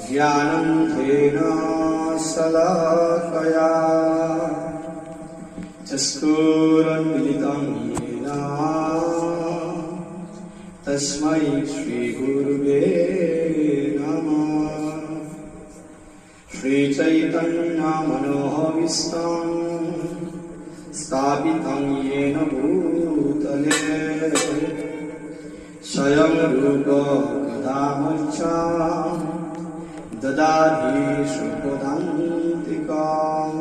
ज्ञानंधेन शलाकया चक्षुरुन्मीलितं येन तस्मै श्रीगुरुवे नमः। श्रीचैतन्यमनोभीष्टं स्थापितं येन भूतले स्वयं रूप कदा मह्यं ददाति स्वपदान्तिकाम्।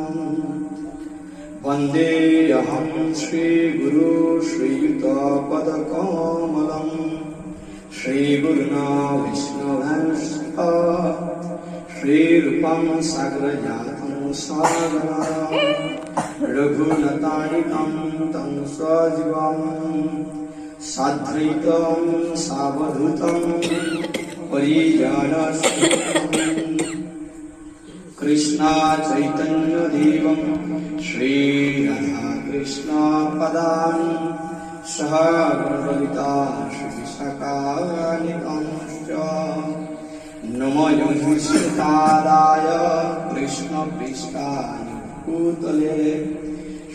वन्देऽहं श्रीगुरु श्रीयुतपदकमलं श्रीगुरुना विष्णुवंशः श्रीरूपं साग्रजातं सागरं रघुनाथान्वितं तं सजीवं साद्वैतं सावधूतं परिजनसहितं कृष्ण चैतन्य देवं श्रीराधाकृष्णपदान् सह ललिता श्रीविशाखान्वितांश्च नमो यमुनाय कृष्णपृष्ठाय भूतले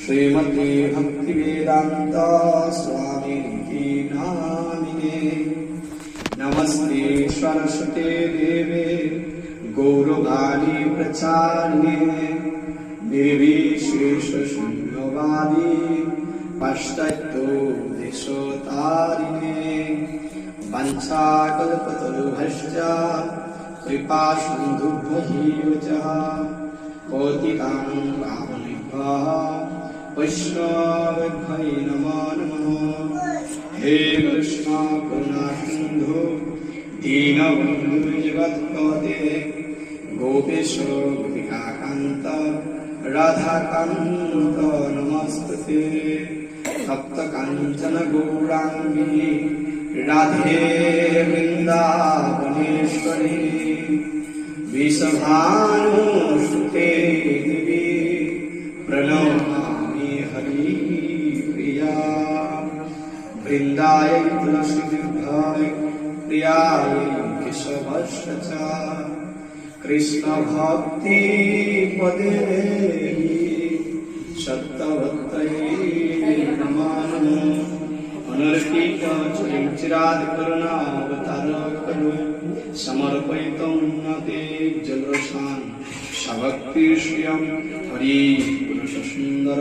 श्रीमते भक्तिवेदान्त स्वामिनिति नामिने। नमस्ते सरस्वते देवे गौरवाणी प्रचारिणे निर्विशेषशून्यवादी पाश्चात्योपदेशतारिणे वंशाकल्पतरुभ्यश्च कृपासिन्धुभ्यैव च पतितां पावनेभ्यः वैष्णवेभ्यो नमो नमः। हे कृष्ण करुणा सिन्धु दीनबन्धु जगत्पते गोपेश गोपिकान्त राधाकान्त नमस्ते। तप्तकाञ्चन गौराङ्गी राधे वृन्दावनेश्वरी विषभानुसुते देवी प्रणमामि हरिप्रिया। वृन्दाय तुलसीदेव्यै प्रियाय केशवस्य च कृष्ण भक्ति पदे सत्यवत्तये नमः नमः। अनर्पित चिराद करुणावतार खलु समर्पयितं ते जलरसान् सभक्ति श्रियं हरि पुरुष सुन्दर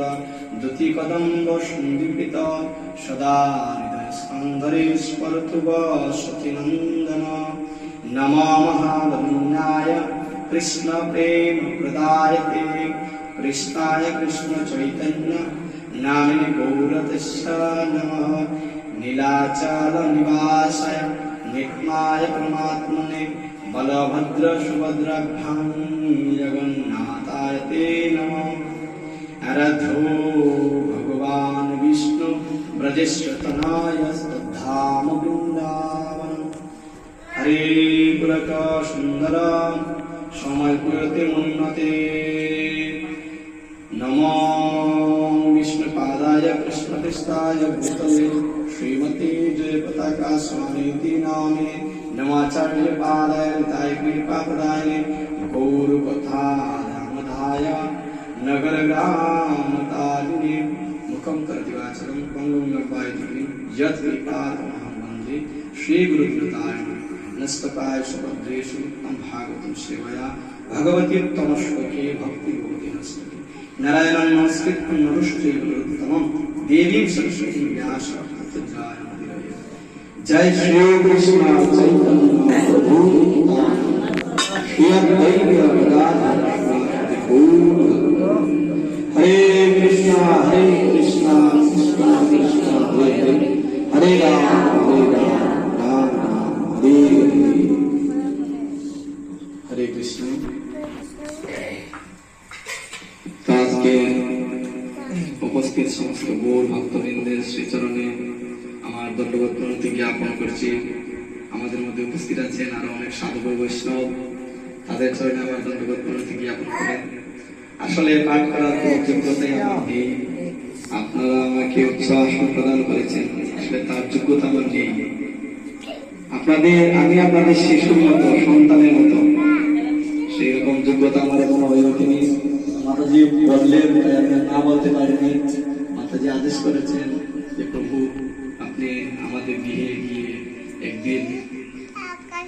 द्युतिकदम्ब सन्दीपित सदा हृदय स्कन्धरे स्फुरतु सचिनन्दन। नमो महावरुण्याय कृष्ण प्रेम प्रदायते कृष्णाय कृष्ण चैतन्य नामिने गौरतस्य नमः। नीलाचल निवासाय नित्याय परमात्मने बलभद्र सुभद्राभ्यां जगन्नाथाय ते नमः। आराध्यो भगवान् विष्णु ब्रजेशतनाय स्तब्धाम वृन्दावनम्। हरे पुरक सुन्दर समय पुरते मुन्नते। नमो विष्णुपादाय कृष्णकृष्णाय भूतले श्रीमती जय पताका स्वामीति नामे। नमाचार्य पादाय निताय कृपाप्रदायिने गौरकथा रामधाय नगरग्रामतारिणे। मुखं करोति वाचालं पङ्गुं लम्बायते यत् कृपातमहं वन्दे श्रीगुरुनाथाय नमस्तकाय सुभद्रेषु तं भागवतं सेवया भगवती उत्तमश्लोके भक्तियोगे नमस्ते। नारायणं नमस्कृत्य नरं चैव नरोत्तमं देवीं सरस्वतीं व्यासं ततो जयमुदीरये। जय श्री कृष्ण चैतन्य प्रभु श्री अद्वैत गदाधर श्रीवासादि गौर। हरे कृष्ण कृष्ण कृष्ण हरे हरे राम राम हरे हरे। हरे कृष्ण। उपस्थित समस्त गौर भक्तबृंदेर श्रीचरणे আমার দণ্ডবত প্রণতি জ্ঞাপন করছি। আমাদের মধ্যে উপস্থিত আছেন আরো অনেক সাধু বৈষ্ণব, তাদের চরণে আমার দণ্ডবত প্রণতি জ্ঞাপন করেন। আসলে পাঠ করার কোনো যোগ্যতাই আমার নেই, আপনারা আমাকে উৎসাহ প্রদান করেছেন, আসলে তার যোগ্যতা আমার নেই। আমি আপনাদের শিশুর মতো, সন্তানের মতো সেই রকম যোগ্যতা আমার এখনো হয়ে ওঠেনি। মাতাজি বললেন, তাই আমি না বলতে পারিনি। মাতাজি আদেশ করেছেন যে প্রভু আপনি আমাদের গৃহে গিয়ে একদিন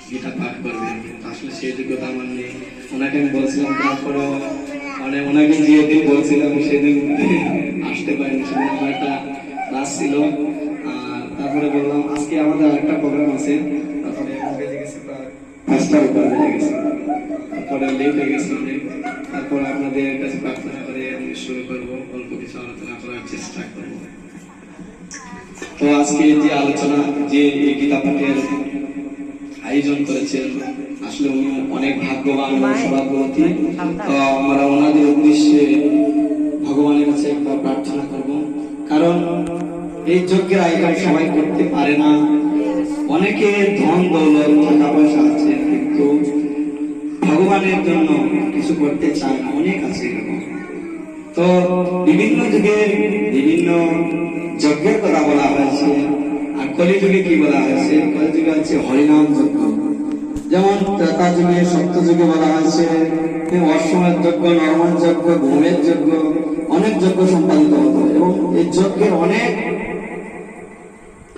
গীতা পাঠ করবেন। আসলে সেই যোগ্যতা আমার নেই। ওনাকে আমি বলছিলাম, তারপরে মানে ওনাকে যেদিন বলছিলাম সেদিন আসতে পারিনি। সেদিন আমার একটা ক্লাস ছিল। আর তারপরে বললাম আজকে আমাদের আরেকটা প্রোগ্রাম আছে। তারপরে বেজে গেছে প্রায় 5টার উপর বেজে গেছে। তারপরে লেট হয়ে গেছে অনেক। তারপর আপনাদের কাছে প্রার্থনা করে আমি শুরু করবো, অল্প কিছু আলোচনা করার চেষ্টা করবো। তো আজকে যে আলোচনা, যে এই গীতা পাঠের আয়োজন করেছেন, আসলে উনি অনেক ভাগ্যবান সভাপতি। তো আমরা ওনাদের উদ্দেশ্যে ভগবানের কাছে একবার প্রার্থনা করব। কারণ এই যজ্ঞের আয়োজন সবাই করতে পারে না। অনেকে ধন দৌলত টাকা পয়সা আছে, কিন্তু ভগবানের জন্য কিছু করতে চায় না। অনেক আছে এরকম। তো বিভিন্ন যুগে বিভিন্ন যজ্ঞের কথা বলা হয়েছে। আর কলিযুগে কি বলা হয়েছে? কলিযুগে হচ্ছে হরিনাম যজ্ঞ। যেমন ত্রেতা যুগে, সত্য যুগে বলা হয়েছে অসময়ের যজ্ঞ, নরমান যজ্ঞ, ঘুমের যজ্ঞ, অনেক যজ্ঞ সম্পাদিত হতো এবং এই যজ্ঞের অনেক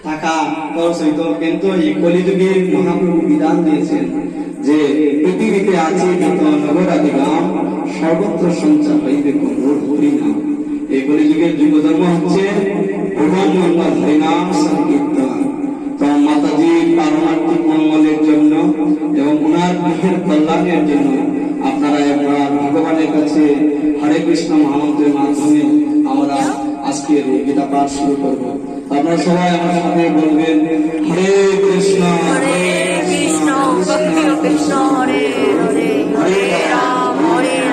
টাকা খরচ হইত। কিন্তু এই কলিযুগে মহাপ্রভু বিধান দিয়েছেন যে পৃথিবীতে আছে যত নগরাদি গ্রাম, সর্বত্র সঞ্চার হইবে গৌর হরিনাম। এই কলিযুগের যুগ ধর্ম হচ্ছে ভগবান মঙ্গল হরিনাম সংকীর্তন। তো মাতাজির পারমার্থিক মঙ্গলের জন্য এবং ওনার গৃহের কল্যাণের জন্য আপনারা একবার ভগবানের কাছে হরে কৃষ্ণ মহামন্ত্রের মাধ্যমে আমরা আজকের গীতা পাঠ শুরু করবো। আপনারা সবাই আমার সাথে বলবেন, হরে কৃষ্ণ হরে কৃষ্ণ কৃষ্ণ কৃষ্ণ হরে হরে, হরে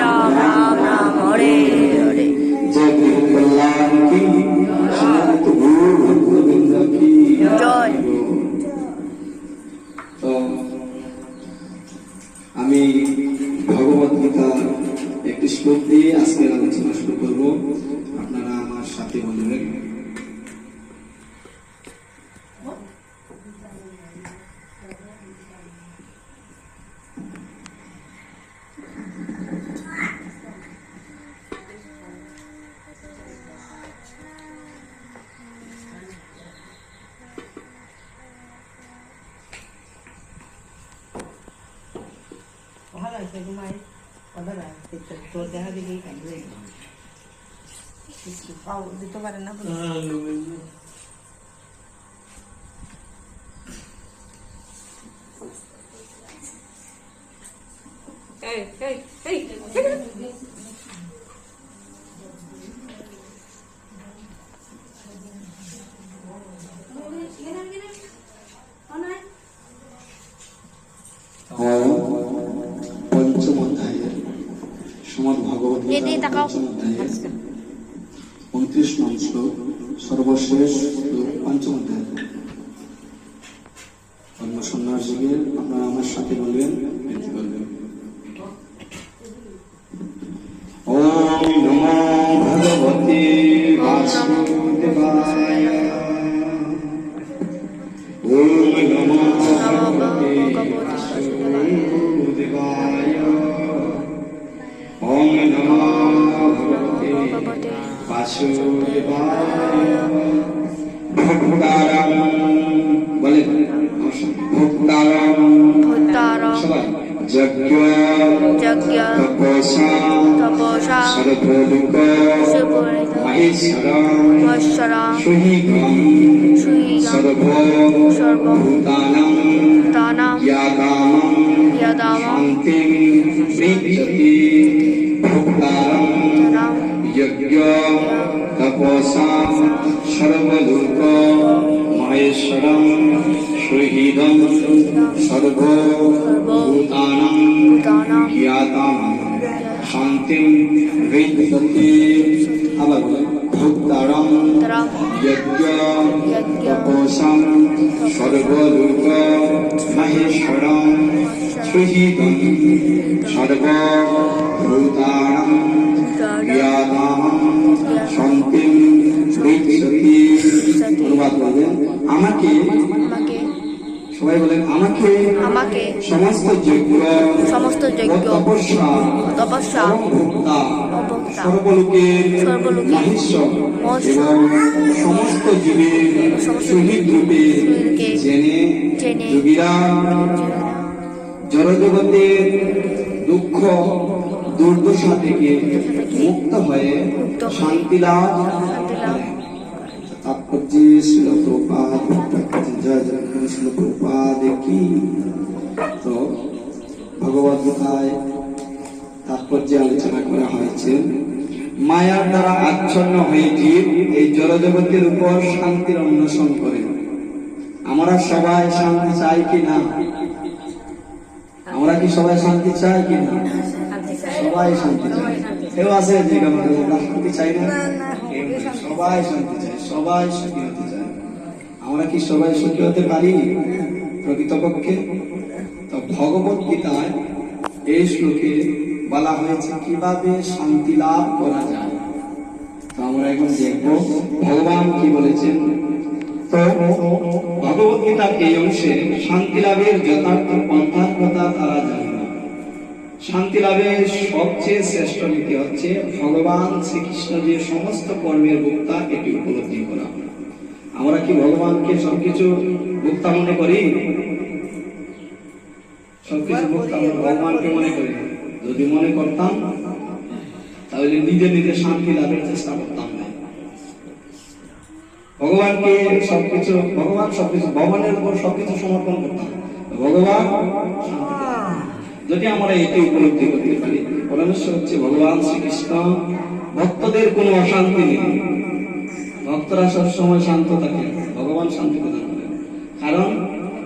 রাম রাম রাম হরে হরে। জয় গৃহ কল্যাণ কি, সনাতন গৌর ভক্তবৃন্দ কি জয়। তো আমি ভগবত গীতার একটি শ্লোক দিয়ে আজকের আলোচনা শুরু করব। আপনারা আমার সাথে বলবেন। ভালো আছে ঘুমাই কথা তোর দেখা দিকে কাঁদবে পাও দিতে পারে না এই এই এই পঞ্চম অধ্যায়ের শ্রীমদ্ ভগবত গীতা 29 নং শ্লোক, সর্বশেষ পঞ্চম অধ্যায়। ধর্ম সন্ন্যাস যুগে আপনারা আমার সাথে বলবেন, বৃদ্ধি করবেন। ওম নমো ভগবতে বাসুদেবায়। ওম নমো ভগবতে বাসুদেবায়। ওম নমো ভগবতে বাসুদেবায়। ভক্তারং বলে, ভক্তারং সবাই যজ্ঞ তপসা সর্বলোক মহেশ্বরং সুহিগম সর্বভূতানাং ইয়াদামং শান্তিং পৃচ্ছতি। ভক্তারং যজ্ঞ তপসা সর্বলোক মহেশ্বরং সুহৃদং সর্বভূতানাং জ্ঞাতামং শান্তিং হৃদ্যতি। আবার বলেন, ভক্তারং যজ্ঞ তপসা সর্বলোক মহেশ্বরং সুহৃদং সর্বভূতানাং জ্ঞাতামং শান্তিং হৃদ্যতি। অনুবাদ করবেন, আমাকে সবাই বলেন, আমাকে আমাকে সমস্ত যজ্ঞ সমস্ত যজ্ঞ ও তপস্যা তপস্যা পরম ভোক্তা অভোক্তা সর্বলোকের সর্বলোকের মহেশ্বর মহেশ্বর এবং সমস্ত জীবের সমস্ত শহীদ রূপে শহীদকে জেনে জেনে যোগীরা জড়জগতের দুঃখ দুর্দশা থেকে মুক্ত হয়ে মুক্ত হয়ে শান্তি লাভ শান্তি লাভ করেন। তাৎপর্য শিল প্রপাত জয় জগন্নাথ শিল প্রপাত কি। তো ভগবদ গীতায় তাৎপর্য আলোচনা করা হয়েছে, মায়ার দ্বারা আচ্ছন্ন হয়ে জীব এই জড়জগতের উপর শান্তির অন্বেষণ করে। আমরা সবাই শান্তি চাই কি না? আমরা কি সবাই শান্তি চাই কি না? সবাই শান্তি চাই। কেউ আছে যে আমরা শান্তি চাই না? কেউ নেই। সবাই শান্তি চাই, সবাই সুখী হতে চায়। আমরা কি সবাই সুখী হতে পারি প্রকৃতপক্ষে? তো ভগবত গীতায় এই শ্লোকে বলা হয়েছে কিভাবে শান্তি লাভ করা যায়। তো আমরা এখন দেখবো ভগবান কি বলেছেন। তো ভগবত গীতার এই অংশে শান্তি লাভের যথার্থ পন্থার কথা তারা জানে না। শান্তি লাভের সবচেয়ে শ্রেষ্ঠ নীতি হচ্ছে ভগবান শ্রীকৃষ্ণ যে সমস্ত কর্মের ভোক্তা এটি উপলব্ধি করা। আমরা কি ভগবানকে সবকিছু ভোক্তা মনে করি? সবকিছু ভোক্তা ভগবানকে মনে করি না। যদি মনে করতাম তাহলে নিজে নিজে শান্তি লাভের চেষ্টা করতাম না। ভগবানকে সবকিছু ভগবানের উপর সবকিছু সমর্পণ করতাম। ভগবান যদি আমরা এটি উপলব্ধি করতে পারি, পরামর্শ হচ্ছে ভগবান শ্রীকৃষ্ণ ভক্তদের কোনো অশান্তি নেই। ভক্তরা সবসময় শান্ত থাকে, ভগবান শান্তি প্রদান করেন। কারণ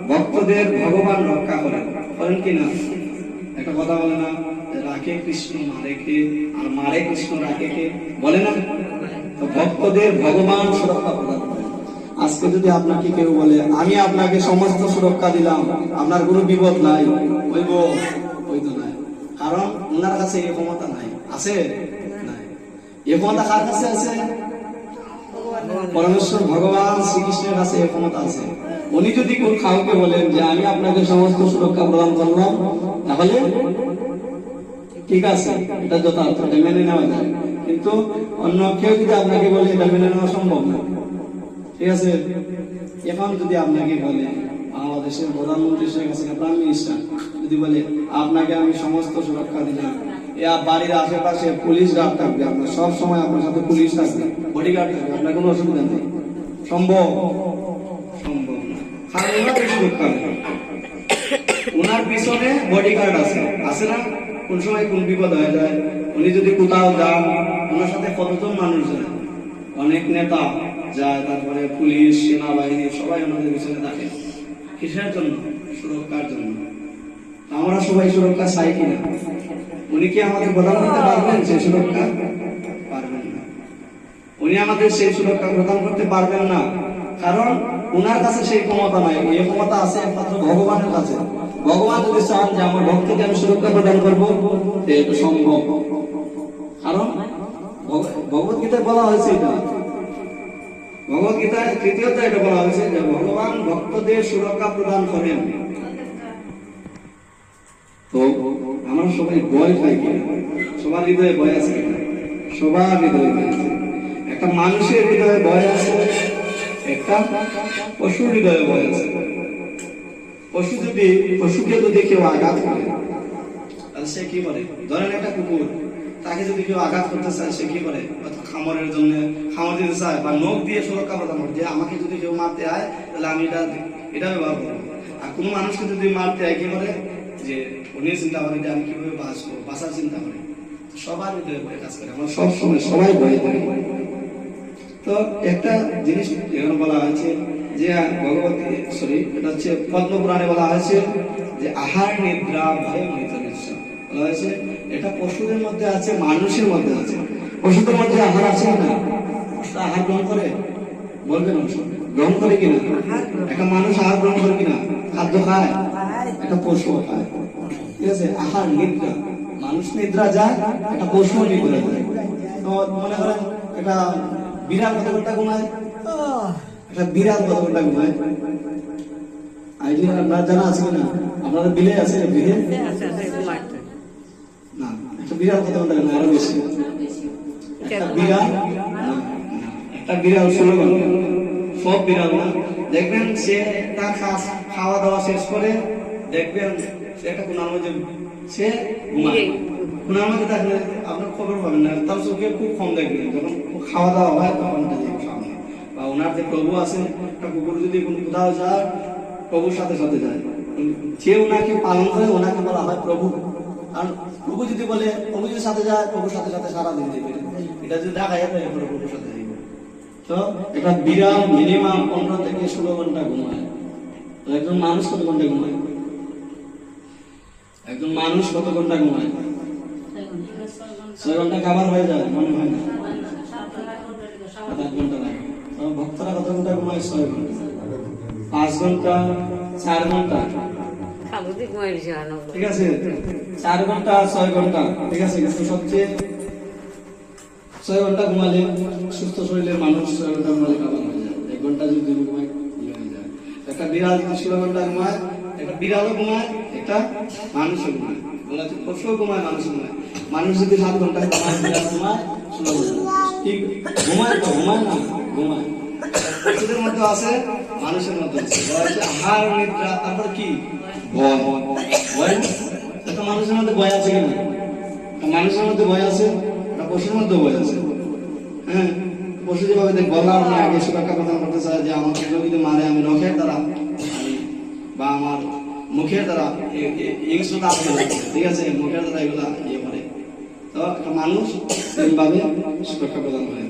ভক্তদের ভগবান রক্ষা করেন কি না? একটা কথা বলে না, রাখে কৃষ্ণ মারে কে, আর মারে কৃষ্ণ রাখে কে, বলে না? তো ভক্তদের ভগবান সুরক্ষা প্রদান করেন। আজকে যদি আপনাকে কেউ বলে আমি আপনাকে সমস্ত সুরক্ষা দিলাম, আপনার কোনো বিপদ নাই, হইতো নাই। কারণ ওনার কাছে এই ক্ষমতা নাই। আছে? নাই। এই ক্ষমতা কার কাছে আছে? পরমেশ্বর ভগবান শ্রীকৃষ্ণের কাছে এই ক্ষমতা আছে। উনি যদি কোন কাউকে বলেন যে আমি আপনাকে সমস্ত সুরক্ষা প্রদান করলাম, তাহলে ঠিক আছে, এটা যথার্থ, এটা মেনে নেওয়া যায়। কিন্তু অন্য কেউ যদি আপনাকে বলে এটা মেনে নেওয়া সম্ভব না। ঠিক আছে? এখন যদি আপনাকে বলে বাংলাদেশের প্রধানমন্ত্রী শেখ হাসিনা, প্রাইম মিনিস্টার যদি বলে আপনাকে আমি সমস্ত সুরক্ষা দিলাম, বাড়ির আশেপাশে পুলিশ গার্ড থাকবে, আপনার সব সময় আপনার সাথে পুলিশ থাকবে, বডিগার্ড থাকবে, আপনার কোনো অসুবিধা নেই, সম্ভব? সম্ভব না। কারণ ওনাকে সুরক্ষা দেবে, ওনার পিছনে বডিগার্ড আছে, আছে না? কোন সময় কোন বিপদ হয়ে যায়, উনি যদি কোথাও যান, ওনার সাথে কতজন মানুষ যায়, অনেক নেতা যায়, তারপরে পুলিশ, সেনাবাহিনী সবাই আমাদের পিছনে থাকে। কিসের জন্য? সুরক্ষার জন্য। আমরা সবাই সুরক্ষা চাই কিনা? উনি কি আমাদের প্রদান করতে পারবেন সেই সুরক্ষা? পারবেন না। উনি আমাদের সেই সুরক্ষা প্রদান করতে পারবেন না, কারণ ওনার কাছে সেই ক্ষমতা নাই। এই ক্ষমতা আছে একমাত্র ভগবানের কাছে। ভগবান যদি চান যে আমার ভক্তকে আমি সুরক্ষা প্রদান করবো, এটা সম্ভব। কারণ ভগবত গীতায় বলা হয়েছে, এটা ভগবত গীতায় তৃতীয়ত এটা বলা হয়েছে যে ভগবান ভক্তদের সুরক্ষা প্রদান করেন। তো আমরা সবাই ভয় পাই কিনা? সবার হৃদয়ে ভয় আছে কিনা? সবার হৃদয়ে ভয় আছে। একটা মানুষের হৃদয়ে ভয় আছে, একটা পশুর হৃদয়ে ভয় আছে। পশুকে যদি কেউ আঘাত করে, তাহলে সে কি করে? ধরেন একটা কুকুর, তাকে যদি কেউ আঘাত করতে চায়, সে কি করে? খামারের জন্য খামার দিতে চায়, বা নখ দিয়ে সুরক্ষা প্রদান করে, যে আমাকে যদি কেউ মারতে হয় তাহলে আমি এটা ব্যবহার করবো। আর কোনো মানুষকে যদি মারতে হয়, কি করে? যে উনি চিন্তা করে যে আমি কিভাবে বাঁচবো, বাঁচার চিন্তা করে। সবার হৃদয়ে ভয় কাজ করে, আমরা সবসময় সবাই ভয় করি। তো একটা জিনিস এখানে বলা হয়েছে যে এটা হচ্ছে পদ্মপুরাণে বলা হয়েছে যে আহার নিদ্রা ভয় মৈত্রনিশ্চয় বলা হয়েছে। এটা পশুদের মধ্যে আছে, মানুষের মধ্যে আছে। পশুদের মধ্যে আহার আছে না? পশুরা আহার গ্রহণ করে, বলবেন গ্রহণ করে কিনা? একটা মানুষ আহার গ্রহণ করে কিনা? খাদ্য খায়, একটা পশু খায়। ঠিক আছে? আহার নিদ্রা, মানুষ নিদ্রা যায়, একটা পশু নিদ্রা যায়। তো মনে করেন একটা বিড়াল কত ঘন্টা ঘুমায়? একটা বিড়াল কত ঘন্টা ঘুমায়? আইডিয়া আপনার জানা আছে কিনা? আপনাদের বিলে আছে বিলে? আছে আছে ঘুমাইতে না, একটা বিড়াল কত ঘন্টা কেন আরো বেশি? একটা বিড়াল না, একটা বিড়াল 16 ঘন্টা। সব বিড়াল না, দেখবেন সে তার খাওয়া দাওয়া শেষ করে দেখবেন সে একটা কোনার মধ্যে সে ঘুমায়। কোনার মধ্যে থাকলে আপনার খবর পাবেন না, তার চোখে খুব কম দেখবেন। যখন খাওয়া দাওয়া হয় তখন সামনে বা ওনার যে প্রভু আছে, একটা কুকুর যদি কোথাও যায় প্রভুর সাথে সাথে যায়। যে ওনাকে পালন করে ওনাকে বলা হয় প্রভু। আর প্রভু যদি বলে, প্রভু যদি সাথে যায়, প্রভুর সাথে সাথে সারাদিন যাবে। এটা যদি দেখা যায় তাহলে প্রভুর সাথে যাইবে। তো একটা বিড়াল মিনিমাম 15 থেকে 16 ঘন্টা ঘুমায়। তো একজন মানুষ কত ঘন্টা ঘুমায়? একজন মানুষ কত ঘন্টা ঘুমায়? 6 ঘন্টা খাবার হয়ে যায় মনে হয় না? 7-8 ঘন্টা লাগে। তো ভক্তরা কত ঘন্টা ঘুমায়? 6 ঘন্টা, 5 ঘন্টা, 4 ঘন্টা। সাবুদি ঘুমাইছি আনো ঠিক আছে, 4 ঘন্টা 6 ঘন্টা, ঠিক আছে। কিন্তু সবচেয়ে 6 ঘন্টা ঘুমালে সুস্থ শরীরের মানুষ 6 ঘন্টা ঘুমালে খাবার হয়ে যায়। 1 ঘন্টা যদি ঘুমায় হয়ে যায়। একটা বিড়াল যদি 16 ঘন্টা ঘুমায়, একটা বিড়ালও ঘুমায়, একটা মানুষও ঘুমায়। বলা হচ্ছে পশুও ঘুমায়, মানুষও ঘুমায়। মানুষ যদি 7 ঘন্টা ঘুমায়, বিড়াল ঘুমায় 16 ঘন্টা। ঠিক ঘুমায় তো ঘুমায় না, ঘুমায়। পশুদের মধ্যে আছে, মানুষের মধ্যে আছে। বলা হচ্ছে আহার নিদ্রা, তারপর কি ভয়। ভয় না? একটা মানুষের মধ্যে ভয় আছে কিনা? একটা মানুষের মধ্যে ভয় আছে, একটা পশুর মধ্যে ভয় আছে। হ্যাঁ, পশু যেভাবে বললাম আমি আগে সুরক্ষা প্রদান করতে চাই যে আমাকে কেউ যদি মারে, আমি নখের দ্বারা বা আমার মুখের দ্বারা হিংস্রতা আসে, ঠিক আছে, মুখের দ্বারা এগুলা ইয়ে করে। তো একটা মানুষ এইভাবে সুরক্ষা প্রদান করে।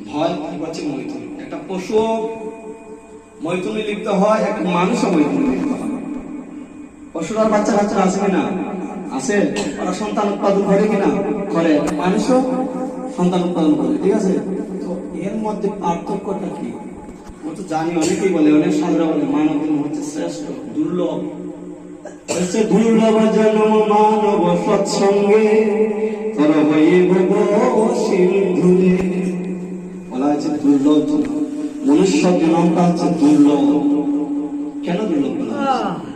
ভয় হচ্ছে মৈথুন। একটা পশু মৈথুনে লিপ্ত হয়, একটা মানুষও মৈথুনে লিপ্ত হয়। পশুরার বাচ্চা কাচ্চা আছে কিনা? আছে। ওরা সন্তান উৎপাদন করে কিনা? করে। মানুষও সন্তান উৎপাদন করে, ঠিক আছে। তো এর মধ্যে পার্থক্যটা কি? আমরা তো জানি, অনেকেই বলে, অনেক সাধুরা বলে মানব জন্ম হচ্ছে শ্রেষ্ঠ, দুর্লভ। হচ্ছে দুর্লভ জন্ম মানব সৎসঙ্গে তর হইব সিন্ধুরে। বলা হয়েছে দুর্লভ জন্ম, মনুষ্য জন্মটা হচ্ছে দুর্লভ। কেন দুর্লভ বলা হয়েছে?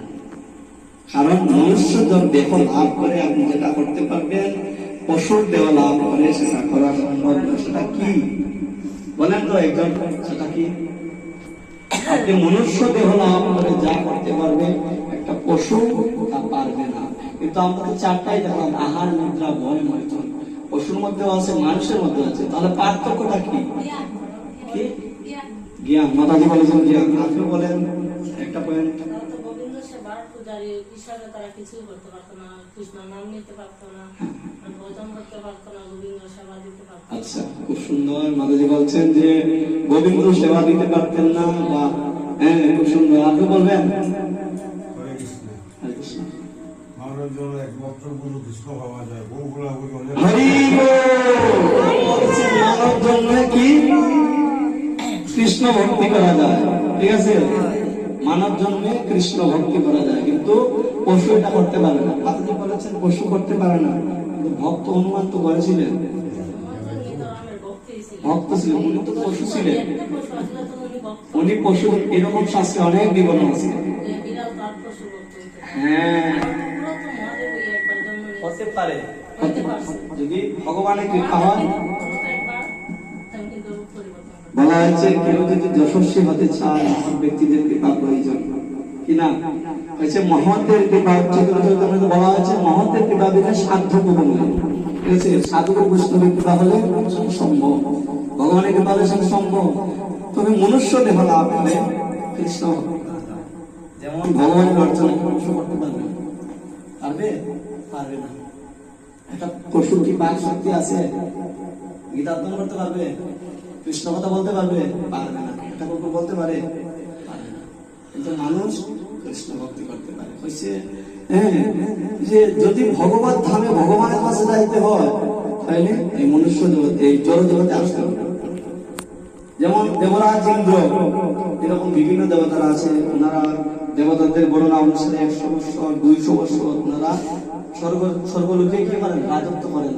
কারণ মনুষ্য দেহ লাভ করে আপনি যেটা করতে পারবেন, পশুর দেহ লাভ করে সেটা করা সম্ভব না। সেটা কি বলেন তো একজন? সেটা কি? আপনি মনুষ্য দেহ লাভ করে যা করতে পারবে, একটা পশু তা পারবে না। কিন্তু আমরা তো 4টাই দেখলাম, আহার নিদ্রা ভয় মৈথুন। পশুর মধ্যেও আছে, মানুষের মধ্যে আছে। তাহলে পার্থক্যটা কি? কি? জ্ঞান। মাতাজি বলেছেন জ্ঞান। আপনি বলেন একটা পয়েন্ট। তারা কিছুই করতে পারতো না, কৃষ্ণ নাম নিতে পারতো না, ভজন করতে পারতো না, গোবিন্দ সেবা দিতে পারতো না। আচ্ছা, খুব সুন্দর। মাতাজি বলছেন যে গোবিন্দ সেবা দিতে পারতেন না, বা হ্যাঁ, খুব সুন্দর। আপনি বলবেন হরে কৃষ্ণ। হরে কৃষ্ণ। মানব জন্য একমাত্র গুরু কৃষ্ণ ভাবা যায়। বহুগুলা গুরু অনেক। হরি বল। বলছেন মানব জন্মে কি কৃষ্ণ ভক্তি করা যায়, ঠিক আছে। মানব জন্মে কৃষ্ণ ভক্তি করা যায়, কিন্তু পশু এটা করতে পারে না। মাতাজি বলেছেন পশু করতে পারে না, কিন্তু ভক্ত হনুমান তো করেছিলেন। ভক্ত ছিলেন, উনি তো পশু ছিলেন। উনি পশু, এরকম শাস্ত্রে অনেক বিবরণ আছে। হ্যাঁ, হতে পারে যদি ভগবানের কৃপা হয়। বলা হয়েছে কেউ যদি যশস্বী হতে চায়, মহান ব্যক্তিদের কৃপা প্রয়োজন কিনা? হয়েছে মহৎদের কৃপা। বলা হয়েছে মহৎদের কৃপা বিনা সাধ্য পূরণ হয়, ঠিক আছে। সাধু বৈষ্ণবের কৃপা হলে সম্ভব, ভগবানের কৃপা হলে সম্ভব। তবে মনুষ্য দেহ লাভ করে কৃষ্ণ, যেমন ভগবানের অর্চনা মনুষ্য করতে পারবে, পারবে? পারবে না। একটা পশুর কি বাক শক্তি আছে? গীতা অর্জন করতে পারবে? কৃষ্ণ কথা বলতে পারবে? পারবে না। একটা কুকুর বলতে পারে? পারবে না। কিন্তু মানুষ কৃষ্ণ ভক্তি করতে পারে। হচ্ছে যে যদি ভগবত ধামে ভগবানের কাছে যাইতে হয়, তাহলে এই মনুষ্য জগৎ, এই জড় জগতে আসতে হবে। যেমন দেবরাজ ইন্দ্র, এরকম বিভিন্ন দেবতারা আছে। ওনারা দেবতাদের বর্ণনা অনুসারে 100 বছর 200 বছর ওনারা স্বর্গলোকে কি করেন? রাজত্ব করেন।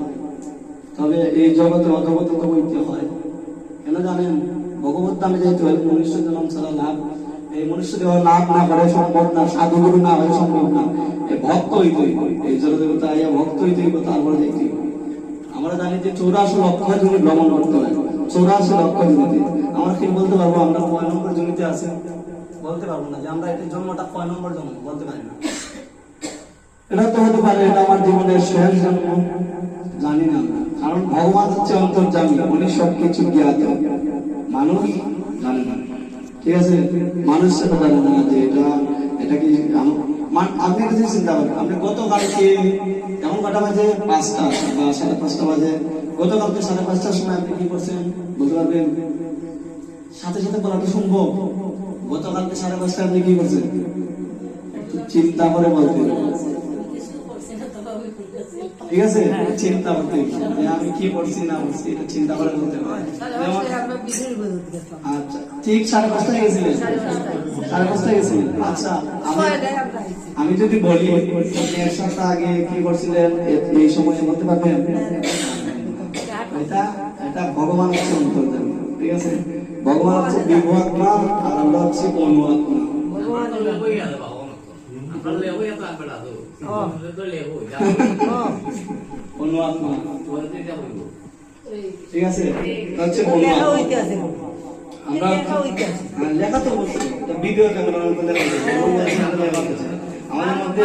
তবে এই জগতে অধঃপতিত হইতে হয়। কেন জানেন? ভগবত ধামে যেতে হলে মনুষ্য জন্ম ছাড়া লাভ এই মনুষ্য দেহ লাভ না করে সম্ভব না, সাধুগুরু না হয়ে সম্ভব না, এই ভক্ত হইতে হইব, এই জড়দেবতা আইয়া ভক্ত হইতে হইব, তারপরে দেখতে হইব। আমরা জানি যে 84 লক্ষ জমি ভ্রমণ করতে হয়, 84 লক্ষ জমিতে। আমরা কি বলতে পারবো আমরা কয় নম্বর জমিতে আছে? বলতে পারবো না যে আমরা এটা জন্মটা কয় নম্বর জন্ম, বলতে পারি না। এটা তো হতে পারে এটা আমার জীবনের শেষ জন্ম, জানি না। কারণ ভগবান হচ্ছে অন্তর্যামী, উনি সবকিছু জ্ঞাত, মানুষ জানে না। ঠিক আছে, মানুষ সেটা জানে না যে এটা কি। আপনি একটা জিনিস চিন্তা করেন, আপনি গতকালকে এমন কটা বাজে 5টা বা 5:30 বাজে, গতকালকে 5:30টার সময় আপনি কি করছেন বলতে পারবেন? সাথে সাথে বলাটা সম্ভব? গতকালকে 5:30টায় আপনি কি করছেন? একটু চিন্তা করে বলতে হবে। কিছু করছি না তো আমি করতেছি। ঠিক আছে, চিন্তা করতে হবে যে আমি কি করছি না করছি, এটা চিন্তা করে বলতে হবে। যেমন আমরা বিজুরি বলতে গেছিলাম। আচ্ছা, ঠিক 5:30টায় গেছিলেন? 5:30টায় গেছিলেন। আচ্ছা, আমি যদি বলি আপনি 1 সপ্তাহ আগে কি করছিলেন, এই সময়ে বলতে পারবেন? এটা ভগবান হচ্ছে অন্তর্যামী। ঠিক আছে, ভগবান হচ্ছে বিভু আত্মা আর আমরা হচ্ছে অনু আত্মা। অনু আত্মা, ঠিক আছে, এটা হচ্ছে অনু লেখা আত্মা। হইতে আছে, আমরা লেখা তো বলছি, ভিডিও ক্যামেরা আমাদের মধ্যে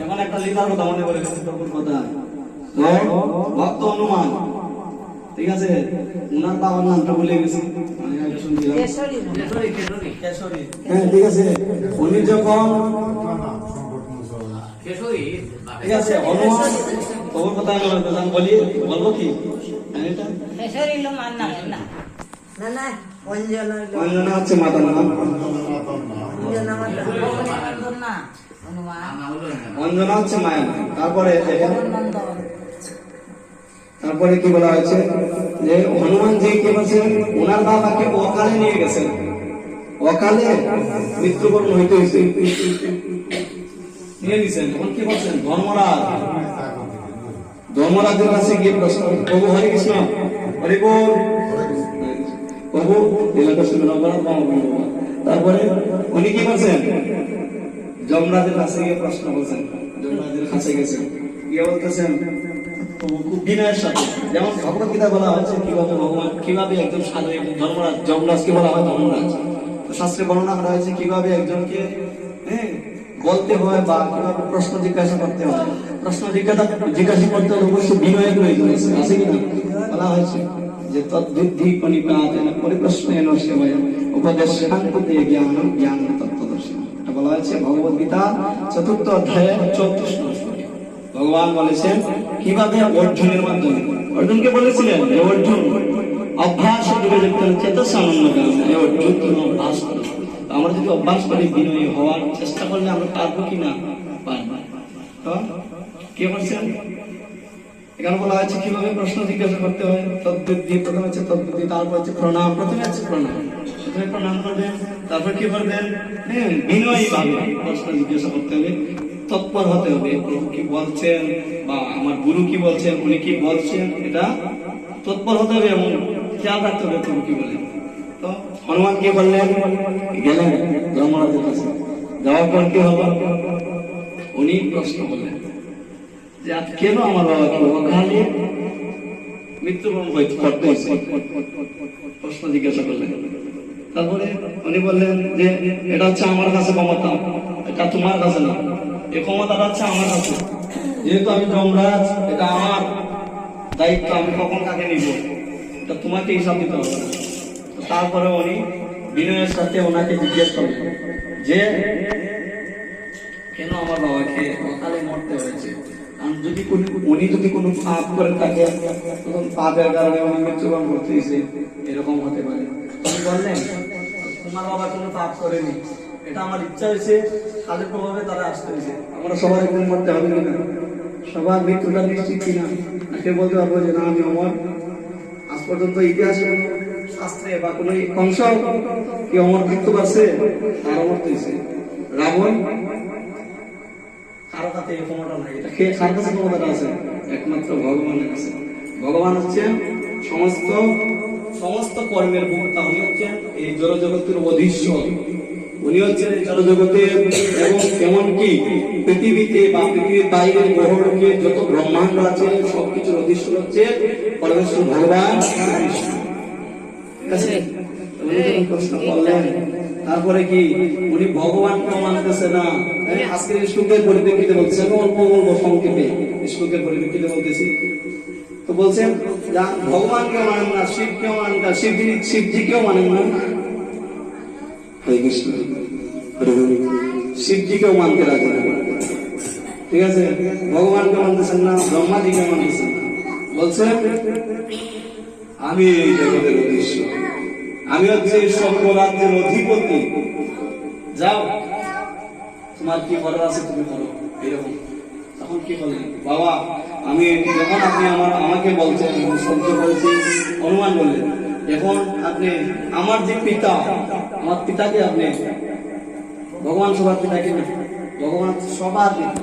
এখন একটা লেখার কথা মনে করে গেছে, কথা ভক্ত হনুমান। ঠিক আছে, উনার বাবার নামটা ভুলে গেছি, আমি আগে শুনছিলাম কেশরী না? কেশরী। হ্যাঁ, ঠিক আছে, উনি যখন ঠিক আছে হনুমান ওর কথা আমি বলবো কি এটা কেশরী লো মান না না না অঞ্জনা লো অঞ্জনা হচ্ছে মাতার নাম, অঞ্জনা মাতা না হনুমান অঞ্জনা হচ্ছে মায়ের নাম। তারপরে দেখেন, তারপরে কি বলা হয়েছে যে হনুমান যে কি বলছেন, ওনার বাবাকে অকালে নিয়ে গেছেন, অকালে মৃত্যুবরণ হইতে হয়েছে, নিয়ে নিছেন। এখন কি বলছেন, ধর্মরাজের কাছে গিয়ে প্রশ্ন, প্রভু হরে কৃষ্ণ, হরি বল, প্রভু এলাকা শুনে তারপরে উনি কি বলছেন, যমরাজের কাছে গিয়ে প্রশ্ন বলছেন, যমরাজের কাছে গেছেন, গিয়ে বলতেছেন খুব বিনয়ের সাথে, যেমন ভগবত গীতা বলা হচ্ছে কিভাবে ভগবান কিভাবে একজন সাধু ধর্মরাজ, যমরাজকে বলা হয় ধর্মরাজ। শাস্ত্রে বর্ণনা করা হয়েছে কিভাবে একজনকে বলতে হয় বা কিভাবে প্রশ্ন জিজ্ঞাসা করতে হয়। প্রশ্ন জিজ্ঞাসা করতে হলে অবশ্যই বিনয়ের প্রয়োজন আছে কিনা, বলা হয়েছে যে তদ্বুদ্ধি কণিকাতেন পরিপ্রশ্নেন সেবয়া উপদেশান্তে জ্ঞানম জ্ঞান তত্ত্বদর্শন। এটা বলা হয়েছে ভগবত গীতা 4th অধ্যায়ে 34 শ্লোকে। ভগবান বলেছেন কিভাবে অর্জুনের মাধ্যমে, অর্জুনকে বলেছিলেন যে অর্জুন অভ্যাস চেতস আনন্দ গান, অর্জুন তুমি অভ্যাস করো। আমরা যদি অভ্যাস করি বিনয়ী হওয়ার চেষ্টা করলে আমরা পারবো কিনা, পারবো। কে বলছেন, এখানে বলা হয়েছে কিভাবে প্রশ্ন জিজ্ঞাসা করতে হয়, তদ্বুদ্ধি, প্রথমে হচ্ছে তদ্বুদ্ধি, তারপর হচ্ছে প্রণাম, প্রথমে হচ্ছে প্রণাম, প্রথমে প্রণাম করবেন, তারপর কি করবেন, বিনয়ী ভাবে প্রশ্ন জিজ্ঞাসা করতে হবে, তৎপর হতে হবে, প্রভু কি বলছেন বা আমার গুরু কি বলছেন, উনি কি বলছেন, এটা তৎপর হতে হবে এবং খেয়াল রাখতে হবে প্রভু কি বলেন। তো হনুমান কি বললেন, গেলেন ধর্মরাজের কাছে, যাওয়ার পর কি হলো, উনি প্রশ্ন করলেন যে কেন আমার বাবাকে অকালে মৃত্যুবরণ করতে হয়েছে, প্রশ্ন জিজ্ঞাসা করলেন। তারপরে উনি বললেন যে এটা হচ্ছে আমার কাছে ক্ষমতা, এটা তোমার কাছে না, এই ক্ষমতাটা হচ্ছে আমার কাছে, যেহেতু আমি যমরাজ, এটা আমার দায়িত্ব, আমি কখন কাকে নিব এটা তোমাকে হিসাব দিতে হবে। তারপরে উনি বিনয়ের সাথে ওনাকে জিজ্ঞেস করলেন যে কেন আমার বাবাকে অকালে মরতে হয়েছে। উনি যদি কোনো পাপ করে থাকে, তখন পাপের কারণে উনি মৃত্যুবরণ করতে হয়েছে, এরকম হতে পারে। তুমি বললেন তোমার বাবা কোনো পাপ করেনি, এটা আমার ইচ্ছা হয়েছে, কাজের প্রভাবে তারা আসতে হয়েছে। আমরা সবার একদিন মরতে হবে কিনা, সবার মৃত্যুটা নিশ্চিত কিনা, কে বলতে পারবো যে না আমি অমর। আজ পর্যন্ত ইতিহাসে শাস্ত্রে বা কোনো অংশ কি অমর মৃত্যু পাচ্ছে, তার অমর হয়েছে। রাবণ কারো কাছে এই ক্ষমতা নাই, এটা কার কাছে ক্ষমতাটা আছে, একমাত্র ভগবানের কাছে। ভগবান হচ্ছেন সমস্ত সমস্ত কর্মের ভোক্তা, উনি হচ্ছেন এই জড়জগতের অধীশ্বর, উনি হচ্ছেন এই জড়জগতের এবং এমনকি পৃথিবীতে বা পৃথিবীর বাইরের গ্রহলোকে যত ব্রহ্মাণ্ড আছে সবকিছুর অধীশ্বর হচ্ছে পরমেশ্বর ভগবান কৃষ্ণ। ঠিক আছে? উনি যখন প্রশ্ন করলেন, তারপরে কি উনি ভগবানকে মানতেছে না। আজকের শ্লোকের পরিপ্রেক্ষিতে বলছে, আমি অল্প বলবো সংক্ষেপে, শ্লোকের পরিপ্রেক্ষিতে বলতেছি। তো বলছেন ভগবানকে মানেন না, শিবকেও মানেন না, শিবজিকেও মানেন না। হরে কৃষ্ণ, শিবজিকেও মানতে রাজি না। ঠিক আছে, ভগবানকে মানতেছেন না, ব্রহ্মাজিকে মানতেছেন না। বলছেন আমি এই জগতের উদ্দেশ্য, আমি হচ্ছে স্বর্গরাজ্যের অধিপতি, যাও তোমার কি করার আছে তুমি করো, এরকম। তখন কি বলেন, বাবা আমি যখন আপনি আমাকে বলছেন, সহ্য করেছি, অনুমান বললেন, এখন আপনি আমার যে পিতা, আমার পিতাকে আপনি, ভগবান সবার পিতাকে না, ভগবান সবার পিতা,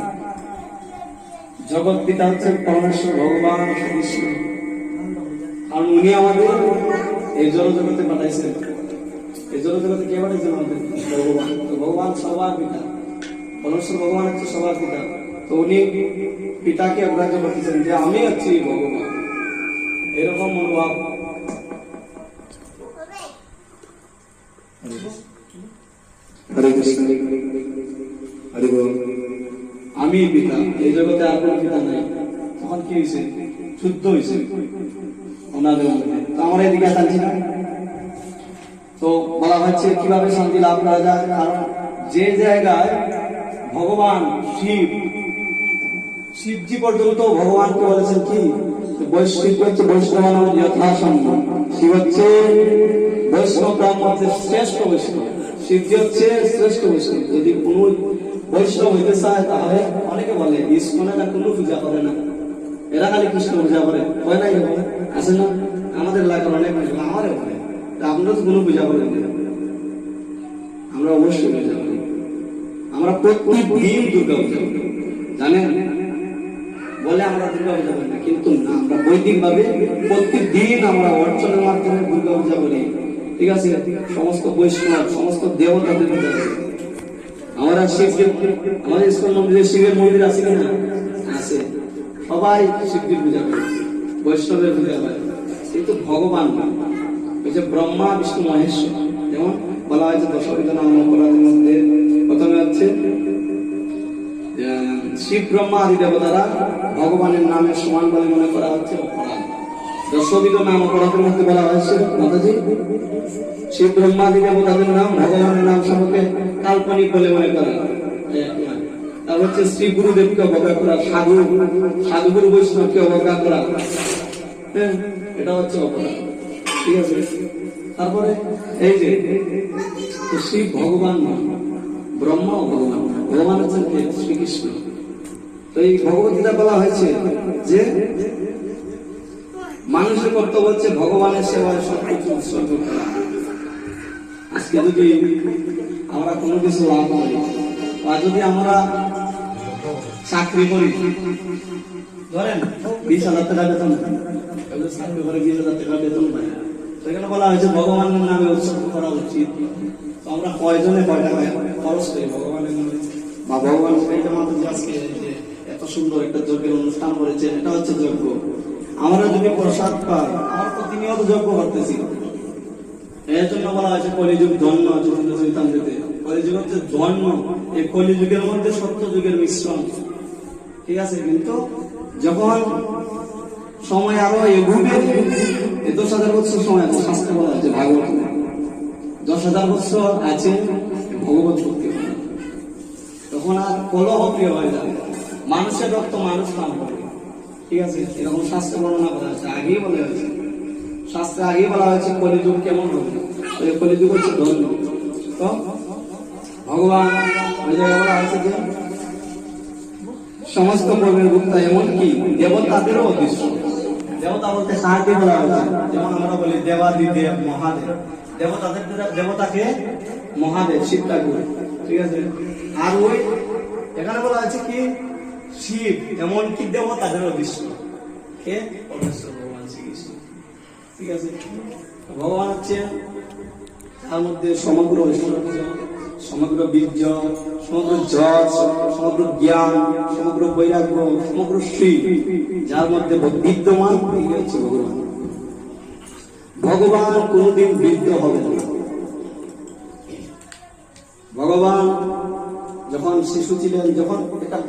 জগৎ পিতা হচ্ছে পরমেশ্বর ভগবান কৃষ্ণ। কারণ উনি আমাদের এই জড়জগতে পাঠাইছেন। এই জড়জগতে কে পাঠাইছেন? আমাদের ভগবান। তো ভগবান সবার পিতা, পরমেশ্বর ভগবান হচ্ছে সবার পিতা। তো উনি পিতাকে অগ্রাহ্য করতেছেন যে আমি হচ্ছি ভগবান, এরকম মনোভাব। হরে কৃষ্ণ, হরে বল। আমি পিতা, এই জগতে আর কোনো পিতা নাই। তখন কি হয়েছে? শুদ্ধ হয়েছে ওনাদের মধ্যে। তো আমরা এদিকে টানছি না। তো বলা হচ্ছে কিভাবে শান্তি লাভ করা যায়। কারণ যে জায়গায় ভগবান শিবজি পর্যন্ত ভগবানকে বলেছেন কি, বৈষ্ণব হচ্ছে বৈষ্ণব যথাসম্ভব, শিব হচ্ছে বৈষ্ণব মধ্যে শ্রেষ্ঠ বৈষ্ণব, শিবজি হচ্ছে শ্রেষ্ঠ বৈষ্ণব। যদি কোন বৈষ্ণব হইতে চায় তাহলে অনেকে বলে ইস্কনে না কোনো পূজা করে না, এরা খালি কৃষ্ণ পূজা করে, হয় না? আছে না? আমাদের এলাকার অনেক আমারও বলে, আপনারা তো কোনো পূজা করেন না। আমরা অবশ্যই পূজা করি, আমরা প্রতিদিন দুর্গা পূজা করি, জানেন? বলে আমরা দুর্গা পূজা করি না, কিন্তু না, আমরা বৈদিক ভাবে প্রতিদিন আমরা অর্চনের মাধ্যমে দুর্গা পূজা করি। ঠিক আছে? সমস্ত বৈষ্ণব, সমস্ত দেবতাদের পূজা করি আমরা। শিবকে আমাদের ইস্কন মন্দিরে শিবের মন্দির আছে কিনা? আছে। সবাই শিবজির পূজা করে, বৈষ্ণবের পূজা করে, কিন্তু ভগবান ওই যে ব্রহ্মা বিষ্ণু মহেশ্বর, যেমন বলা হয়েছে দশবিধ নাম অপরাধের মধ্যে প্রথমে হচ্ছে শিব ব্রহ্মা আদি দেবতারা ভগবানের নামে সমান বলে মনে করা হচ্ছে অপরাধ। দশবিধ নাম অপরাধের মধ্যে বলা হয়েছে মাতাজি শিব ব্রহ্মা আদি দেবতাদের নাম ভগবানের নাম সম্পর্কে কাল্পনিক বলে মনে করা। তার হচ্ছে শ্রী গুরুদেবকে অবজ্ঞা করা, সাধুগুরু বৈষ্ণবকে অবজ্ঞা করা, এটা হচ্ছে অপরাধ। ঠিক আছে? তারপরে এই যে শিব ভগবান না, ব্রহ্মা ভগবান, ভগবান হচ্ছেন শ্রীকৃষ্ণ। তো এই ভগবদ্গীতা বলা হয়েছে যে মানুষের কর্তব্য হচ্ছে ভগবানের সেবায় সবকিছু উৎসর্গ করা। আজকে যদি আমরা কোনো কিছু লাভ করি বা যদি আমরা চাকরি করি, ধরেন 20,000 টাকা বেতন, চাকরি করে 20,000 টাকা বেতন পাই, সেখানে বলা হয়েছে ভগবানের নামে উৎসর্গ করা উচিত। তো আমরা কয়জনে কয় টাকা খরচ করি ভগবানের নামে, বা ভগবান আজকে এত সুন্দর একটা যজ্ঞের অনুষ্ঠান করেছে, এটা হচ্ছে যজ্ঞ। আমরা যদি প্রসাদ পাই, আমরা প্রতিনিয়ত যজ্ঞ করতেছি। এর জন্য বলা হয়েছে কলিযুগ ধন্য, চৈতামৃতে কলিযুগ হচ্ছে ধন্য। এই কলিযুগের মধ্যে সত্য যুগের মিশ্রণ। ঠিক আছে? কিন্তু যখন সময় আরো এগুবে, 10,000 বছর সময় আছে, শাস্ত্রে বলা হয়েছে ভাগবত 10,000 বছর আছে ভগবত ভক্তি, তখন আর কলহ প্রিয় হয়ে যাবে, মানুষের রক্ত মানুষ পান করে। ঠিক আছে? এরকম শাস্ত্রে বর্ণনা করা হয়েছে, আগেই বলা হয়েছে, শাস্ত্রে আগেই বলা হয়েছে কলিযুগ কেমন হবে। কলিযুগ হচ্ছে ধন্য। তো ভগবান ওই জায়গায় বলা হয়েছে যে সমস্ত কর্মের ভোক্তা, এমনকি দেবতাদেরও অদৃশ্য। দেবতা বলতে সাহায্য বলা হয়েছে, যেমন আমরা বলি দেবাদিদেব মহাদেব, দেবতাকে মহাদেব শিব ঠাকুর। ঠিক আছে? আর ওই এখানে বলা হয়েছে কি শিব, এমনকি দেবতাদেরও অদৃশ্য কে? পরমেশ্বর ভগবান শ্রীকৃষ্ণ। ঠিক আছে? ভগবান হচ্ছে তার মধ্যে সমগ্র ঐশ্বর্য, সমগ্র বীর্য, সমগ্র যশ, সমগ্র জ্ঞান, সমগ্র বৈরাগ্য, সমগ্র শ্রী যার মধ্যে বিদ্যমান এই হচ্ছে ভগবান। ভগবান কোনদিন বৃদ্ধ হবে না। ভগবান যখন শিশু ছিলেন, যখন একটা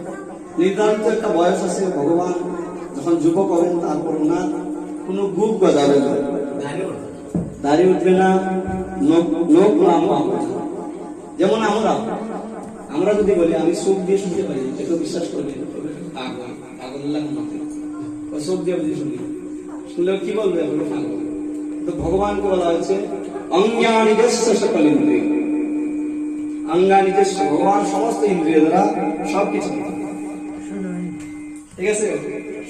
নির্ধারিত একটা বয়স আছে, ভগবান যখন যুবক হবেন তারপর ওনার কোনো গুপ গজাবে না, দাড়ি উঠবে না, নখ লম্বা হবে না। যেমন আমরা যদি বলি আমি চোখ দিয়ে শুনতে পারি, এটা বিশ্বাস করবে পাগল লাগবে, চোখ দিয়ে যদি শুনি, শুনলেও কি বলবে পাগল। তো ভগবানকে বলা হয়েছে অঙ্গানিজস্ব সকল ইন্দ্রিয়, অঙ্গানিজস্ব, ভগবান সমস্ত ইন্দ্রিয় দ্বারা সবকিছু, ঠিক আছে,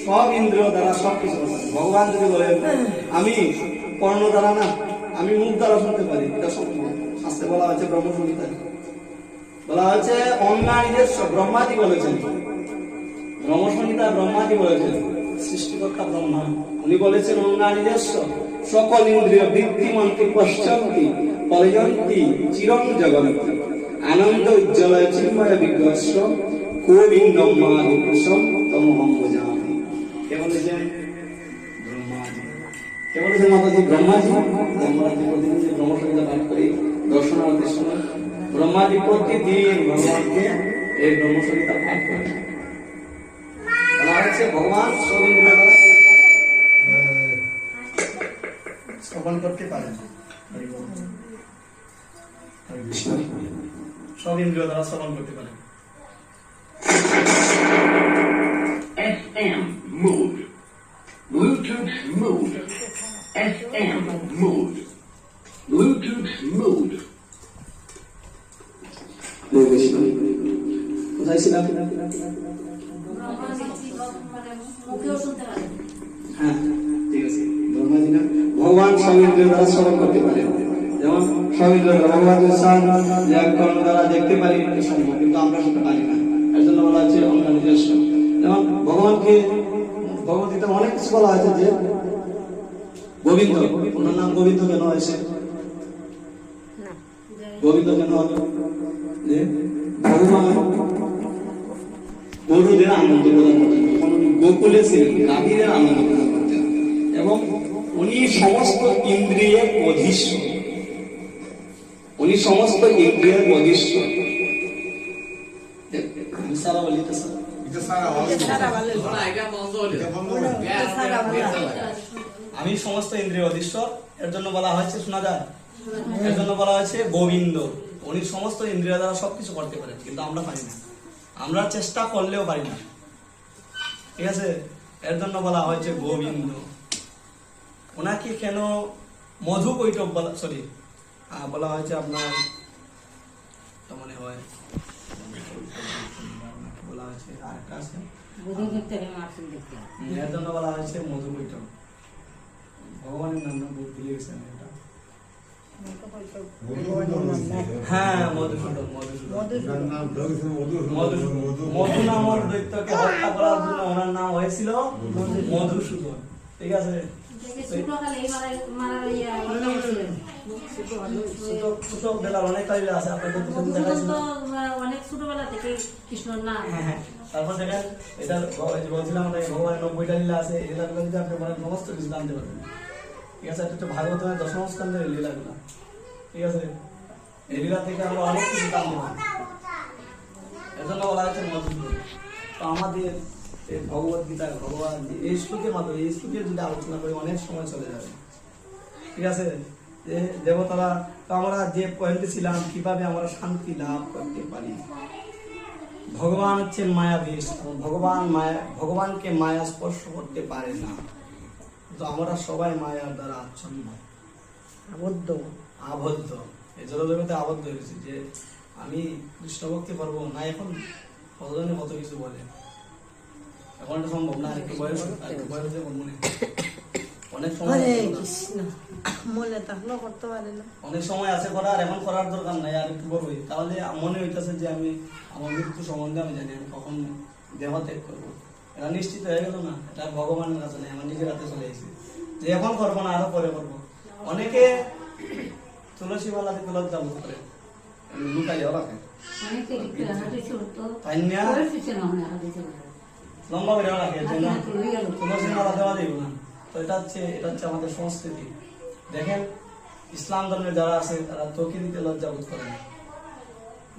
সব ইন্দ্রিয় দ্বারা সবকিছু। ভগবান যদি বলেন আমি কর্ণ দ্বারা না, আমি মুখ দ্বারা শুনতে পারি, এটা সম্ভব। শাস্ত্রে বলা হয়েছে, ব্রহ্মসংহিতায় বলা হয়েছে অঙ্গানিজস্ব, ব্রহ্মাজি বলেছেন, ব্রহ্মসংহিতা ব্রহ্মাজি বলেছেন, সৃষ্টিকর্তা ব্রহ্মা, উনি বলেছেন অঙ্গানিজস্ব সকল ইন্দ্রিয় বৃত্তিমন্তি পশ্চন্তি পলয়ন্তি চিরং জগন্তি আনন্দ উজ্জ্বল চিন্ময় বিগ্রস্ব গোবিন্দম মাদিপুষম তমহং ভজামি। কে বলেছেন? ব্রহ্মাজি। কে বলেছেন মাতাজি? ব্রহ্মাজি। আমরা যে প্রতিদিন যে ব্রহ্মসংহিতা পাঠ করি দর্শনার্থীর সময়, ব্রহ্মাজি প্রতিদিন ভগবানকে এই ব্রহ্মসংহিতা পাঠ করেন। বলা হচ্ছে ভগবান সব ইন্দ্রিয় দ্বারা শ্রবণ করতে পারেন, সব ইন্দ্রিয় দ্বারা শ্রবণ করতে পারেন। FM mode. Bluetooth mode. FM mode. Bluetooth mode. কোথায় ছিলাম? মুখেও শুনতে পারে। হ্যাঁ, ঠিক আছে। ব্রহ্মাজি না, ভগবান সব ইন্দ্রিয় দ্বারা শ্রবণ করতে পারেন। যেমন সব ইন্দ্রিয় দ্বারা ভগবান যে কর্ণ দ্বারা দেখতে পারি, সম্ভব, কিন্তু আমরা সেটা পারি না। এর জন্য বলা হচ্ছে অঙ্গানিজস্ব। যেমন ভগবানকে ভগবদ্গীতা অনেক কিছু বলা হয়েছে যে গোবিন্দ, ওনার নাম গোবিন্দ কেন হয়েছে? গোবিন্দ কেন হবে? যে ভগবান গরুদের আনন্দ প্রদান করতেন, যখন উনি গোকুলে ছিলেন গাভীদের আনন্দ প্রদান করতেন, এবং উনি সমস্ত ইন্দ্রিয়ের অধীশ্বর, উনি সমস্ত ইন্দ্রিয়ের অধীশ্বর। আমি সারা বলি তো স্যার, আমি সমস্ত ইন্দ্রিয় অধীশ্বর, এর জন্য বলা হয়েছে, শোনা যায়, এর জন্য বলা হয়েছে গোবিন্দ। উনি সমস্ত ইন্দ্রিয় দ্বারা সবকিছু করতে পারেন, কিন্তু আমরা পারি না, আমরা চেষ্টা করলেও পারি না, ঠিক আছে। এর জন্য বলা হয়েছে গোবিন্দ। ওনাকে কেন মধু কৈটব বলা হয়েছে? আপনার মনে হয় বলা হয়েছে আরেকটা আছে, এর জন্য বলা হয়েছে মধু কৈটব। ভগবানের নাম না ভুলে গেছেন এটা। হ্যাঁ, মধুসূদন। মধু নামক দৈত্যকে হত্যা করার জন্য ওনার নাম হয়েছিল মধুসূদন, ঠিক আছে। তারপর দেখেন, এটা বলছিলাম ভগবানের 90টা লীলা আছে, এই লীলাগুলো যদি আপনি সমস্ত কিছু জানতে পারবেন, ঠিক আছে। এটা হচ্ছে ভাগবতের দশম স্কন্ধের লীলাগুলা, ঠিক আছে। এই লীলা থেকে আমরা অনেক কিছু জানতে পারি, এর জন্য বলা হয়েছে মধুসূদন। তো আমাদের ভগবত গীতা, ভগবান এই শ্লোকের মাধ্যমে, এই শ্লোকের যদি আলোচনা করি অনেক সময় চলে যাবে, ঠিক আছে। যে দেবতারা, তো আমরা যে পয়েন্টে ছিলাম, কিভাবে আমরা শান্তি লাভ করতে পারি। ভগবান হচ্ছেন মায়াবীর, ভগবানকে মায়া স্পর্শ করতে পারে না, তো আমরা সবাই মায়ার দ্বারা আচ্ছন্ন, আবদ্ধ, এই জগতে আবদ্ধ হয়েছি যে আমি কৃষ্ণ ভক্তি করবো না। এখন কতজনে কত কিছু বলে, এখন এটা সম্ভব না, একটু বয়স মনে অনেক সময় মনে থাকলেও করতে পারে না, অনেক সময় আছে করার, এখন করার দরকার নাই, আর একটু বড় হই, তাহলে মনে হইতেছে যে আমি আমার মৃত্যু সম্বন্ধে আমি জানি, আমি কখন দেহ ত্যাগ করবো। এটা নিশ্চিত হয়ে গেল না, এটা ভগবানের কাছে নেই, আমার নিজের হাতে চলে এসেছে যে এখন করবো না, আরো পরে করবো। অনেকে তুলসী মালা দিয়ে লজ্জা বোধ করে, লুকাইয়াও রাখে, তাই না? লম্বা করে রাখে, তুলসী মালা দেওয়া দিব না। তো এটা হচ্ছে আমাদের সংস্কৃতি। দেখেন ইসলাম ধর্মের যারা আছে তারা তোকে দিতে লজ্জা বোধ করে না,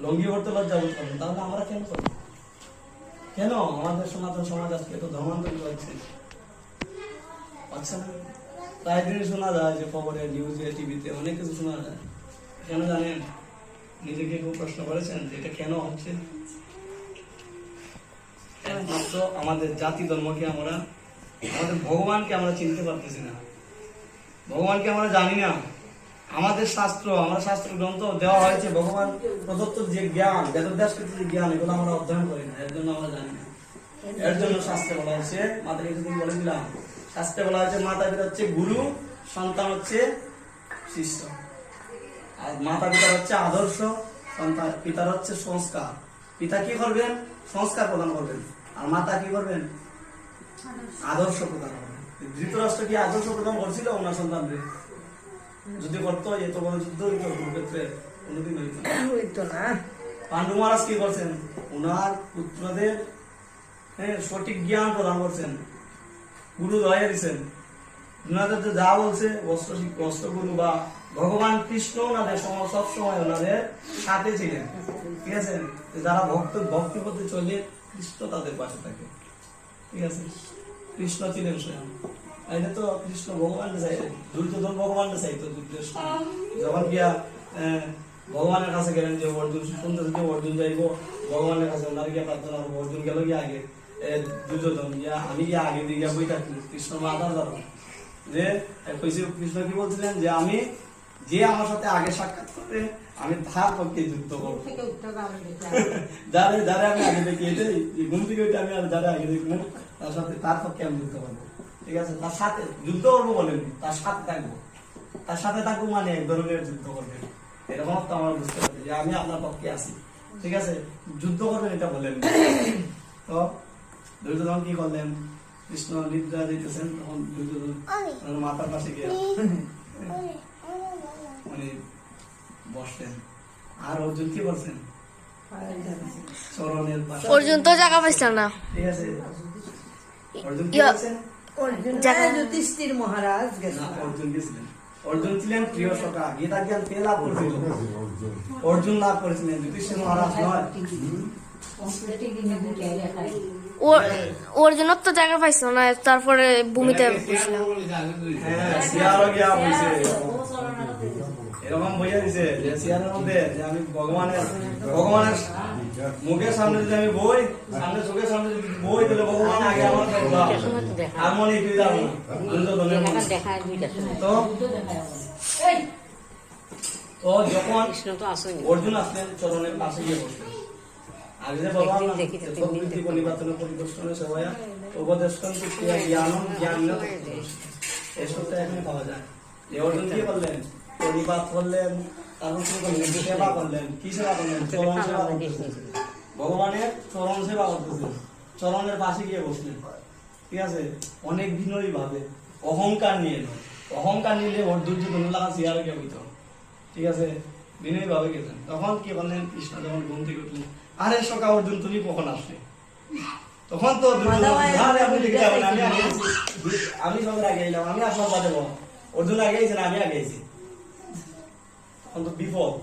লঙ্গি পড়তে লজ্জা বোধ করে না, তাহলে আমরা কেন করবো? কেন আমাদের সনাতন সমাজ আজকে এত ধর্মান্তরিত হচ্ছে? আচ্ছা না, প্রায় দিনই শোনা যায় যে খবরে, নিউজে, টিভিতে অনেক কিছু শোনা যায়। কেন জানেন? নিজেকে কেউ প্রশ্ন করেছেন যে এটা কেন হচ্ছে? একমাত্র আমাদের জাতি ধর্মকে আমরা, আমাদের ভগবানকে আমরা চিনতে পারতেছি না, ভগবানকে আমরা জানি না। আমাদের শাস্ত্র, আমরা শাস্ত্র গ্রন্থ দেওয়া হয়েছে ভগবান প্রদত্ত যে জ্ঞান, বেদব্যাসকৃত যে জ্ঞান, এগুলো আমরা অধ্যয়ন করি না, এর জন্য আমরা জানি না। এর জন্য শাস্ত্রে বলা হয়েছে, মাতাকে কিছুদিন বলে দিলাম, শাস্ত্রে বলা হয়েছে মাতা পিতা হচ্ছে গুরু, সন্তান হচ্ছে শিষ্য। আর মাতা পিতা হচ্ছে আদর্শ, সন্তান পিতার হচ্ছে সংস্কার। পিতা কি করবেন? সংস্কার প্রদান করবেন। আর মাতা কি করবেন? আদর্শ প্রদান করবেন। ধৃতরাষ্ট্র কি আদর্শ প্রদান করছিল ওনার সন্তানদের? যদি করতো এত বড় যুদ্ধ হইতো, কুরুক্ষেত্রের কোনোদিন হইতো না। পান্ডু মহারাজ কি করছেন? ওনার পুত্রদের সঠিক জ্ঞান প্রদান করছেন, গুরু দয়া দিচ্ছেন। ওনাদের যা বলছে অষ্টগুরু বা ভগবান কৃষ্ণ ওনাদের সবসময় ওনাদের সাথে ছিলেন। ঠিক আছে, যারা ভক্তি পথে চলে কৃষ্ণ তাদের পাশে থাকে। ঠিক আছে, কৃষ্ণ ছিলেন স্বয়ং। এটা তো কৃষ্ণ ভগবানকে চাই, দুর্যোধন ভগবানকে চাইতো যুদ্ধের সময়। যখন গিয়া ভগবানের কাছে গেলেন যে অর্জুন শুনতেছে যে অর্জুন যাইব ভগবানের কাছে, ওনার গিয়া প্রার্থনা করবো। অর্জুন গেল গিয়ে আগে, দুর্যোধন গিয়া আমি গিয়া আগে দিয়ে গিয়া বই থাকি, কৃষ্ণ মাথা যাবো যে কৃষ্ণ কি বলছিলেন যে আমি যে আমার সাথে আগে সাক্ষাৎ করবে আমি তার পক্ষে যুদ্ধ করবো। যারা আমি আগে দেখি, এটাই ঘুম থেকে ওইটা আমি যারা আগে দেখবো তার পক্ষে আমি যুদ্ধ করবো। ঠিক আছে, তার সাথে যুদ্ধ করবো বলেন, তার সাথে থাকবো। তার সাথে থাকবো মানে এক ধরনের যুদ্ধ করবে, এরকম তো আমরা বুঝতে পারি যে আমি আপনার পক্ষে আছি। ঠিক আছে, যুদ্ধ করবেন এটা বলেন। তো দুর্যোধন কি করলেন? কৃষ্ণ নিদ্রা দিতেছেন, তখন দুর্যোধন মাথার পাশে গিয়ে মানে বসলেন। আর অর্জুন কি বলছেন? চরণের পাশে। অর্জুন তো জায়গা পাইছিল না। ঠিক আছে, অর্জুন কি বলছেন? যুধিষ্ঠির মহারাজ না, অর্জুন গেছিলেন। অর্জুন ছিলেন প্রিয় সখা, গীতা জ্ঞান কে লাভ করেছিল? অর্জুন লাভ করেছিলেন, যুধিষ্ঠির মহারাজ নয়। অর্জুন তো জায়গা পাইছিল না, তারপরে ভূমিতে বসলাম। হ্যাঁ, শিয়ারও গিয়া বলছে এরকম বইয়া দিছে যে শিয়ারের মধ্যে যে আমি ভগবানের মুখের সামনে যদি আমি বই, সামনে চোখের সামনে যদি বই, তাহলে ভগবান আগে আমার দেখবো, আর মনে তুই যাবো না। তো যখন অর্জুন আসলেন, চরণের পাশে গিয়ে বসলেন। আগে যে বললাম না, প্রবৃত্তি পরিবর্তনের পরিদর্শনে সবাই উপদেষ্টন জ্ঞানম জ্ঞান এসবটা এখন পাওয়া যায়। এই অর্জুন কি করলেন? পরিপাত করলেন, তারপর কি করলেন? সেবা করলেন। কি সেবা করলেন? চরণ সেবা করতেছেন, ভগবানের চরণ সেবা করতেছেন, চরণের পাশে গিয়ে বসলেন। ঠিক আছে, অনেক বিনয়ী ভাবে, অহংকার নিয়ে নয়। অহংকার নিলে ওর দুর্যোধন লাগা চেয়ারে গিয়ে বইত। ঠিক আছে, বিনয়ী ভাবে গেছেন। তখন কি করলেন? কৃষ্ণ যখন ঘুম থেকে উঠলেন, আরে সখা অর্জুন তুমি কখন আসলে? তখন তো আপনি দেখতে যাবেন, আমি সবার আগে এলাম, আমি আপনার বাদে বল। অর্জুন আগে আইছে না আমি আগে আইছি? তখন তো বিপদ।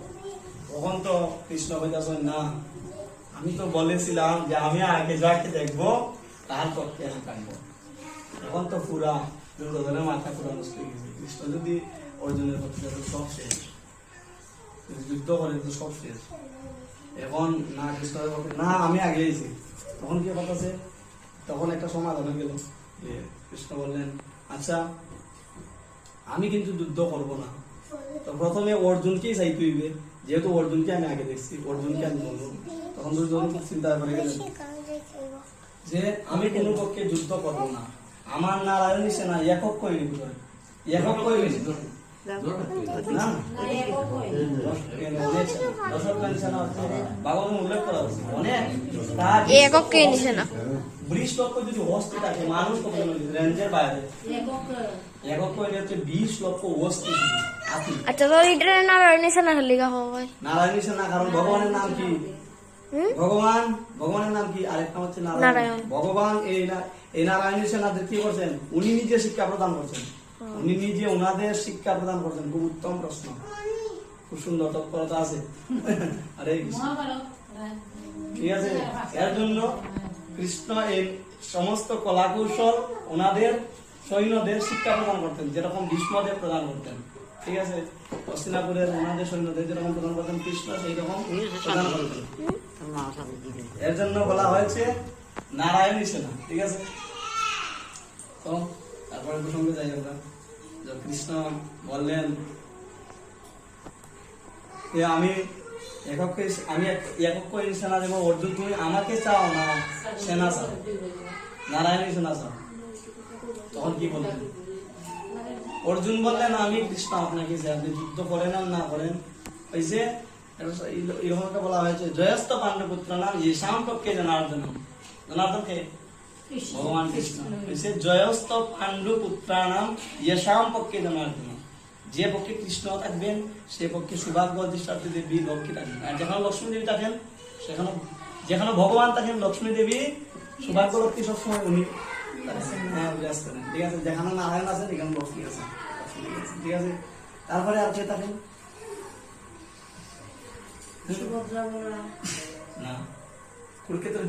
তখন তো কৃষ্ণ বলতেছেন না, আমি তো বলেছিলাম যে আমি আগে যাকে দেখবো তার পক্ষে আমি কাটবো। তখন তো পুরা দুর্যোধনের মাথা পুরা নষ্ট হয়ে গেছে। কৃষ্ণ যদি অর্জুনের পক্ষে সব শেষ, যুদ্ধ করে তো সব শেষ। এখন না কৃষ্ণের পক্ষে না আমি আগে আইছি, তখন কি কথা আছে? তখন একটা সমাধান হয়ে গেল যে কৃষ্ণ বললেন আচ্ছা আমি কিন্তু যুদ্ধ করবো না। তো প্রথমে অর্জুনকেই চাইতে হইবে, যেহেতু অর্জুনকে আমি আগে দেখছি, অর্জুনকে আমি বলবো। তখন দুর্যোধন চিন্তা করে গেলেন যে আমি কোনো পক্ষে যুদ্ধ করবো না, আমার নারায়ণী সেনা একক কইনি, একক কইনি না, ভাগবত উল্লেখ করা হচ্ছে অনেক। একক কে নিছে না? বৃষ লক্ষ্য যদি হস্তে থাকে মানুষ কত রেঞ্জের বাইরে একক কইলে হচ্ছে 20 লক্ষ অস্থি আতি। আচ্ছা তোর ইটারে নারায়ণ সেনা লিখা হবে নারায়ণ সেনা, কারণ ভগবানের নাম কি? ভগবানের নাম কি? আরেকটা হচ্ছে নারায়ণ। নারায়ণ। ভগবান এই নারায়ণ সেনাদের কি করছেন? উনি নিজে শিক্ষা প্রদান করছেন, উনি নিজে ওনাদের শিক্ষা প্রদান করছেন। খুব উত্তম প্রশ্ন, খুব সুন্দর তৎপরতা আছে। আরে মহাভারত ঠিক আছে, এর জন্য কৃষ্ণ এই সমস্ত কলা কৌশল ওনাদের সৈন্যদের শিক্ষা প্রদান করতেন, যেরকম ভীষ্মদেব প্রদান করতেন। ঠিক আছে, হস্তিনাপুরের ওনাদের সৈন্যদের যেরকম প্রদান করতেন কৃষ্ণ, সেই রকম প্রদান করতেন। এর জন্য বলা হয়েছে নারায়ণী সেনা। ঠিক আছে, তো তারপরে প্রসঙ্গে যাই আমরা। যে কৃষ্ণ বললেন যে আমি একক সেনা দেবো। অর্জুন তুমি আমাকে চাও না সেনা চাও, নারায়ণী সেনা চাও। তখন কি বললেন? অর্জুন বললেন আমি কৃষ্ণ আপনাকে চাই, আপনি যুদ্ধ করেন আর না করেন। ওই যে এরকম বলা হয়েছে জয়স্থ পাণ্ডপুত্র নাম ঈশান পক্ষে জনার্দন। জনার্দনকে ভগবান কৃষ্ণ হয়েছে জয়স্থ পাণ্ডুপুত্র নাম ঈশান পক্ষে জনার্দন। যে পক্ষে কৃষ্ণ থাকবেন সে পক্ষে সৌভাগ্য অধিষ্ঠাত্রী দেবী লক্ষ্মী থাকবেন। আর যেখানে লক্ষ্মী দেবী থাকেন সেখানে, যেখানে ভগবান থাকেন লক্ষ্মী দেবী সৌভাগ্য লক্ষ্মী সবসময় উনি বিরাজ করেন। ঠিক আছে, যেখানে নারায়ণ আছেন এখানে লক্ষ্মী আছে। ঠিক আছে, তারপরে আর কে থাকেন? না, কুরুক্ষেত্রের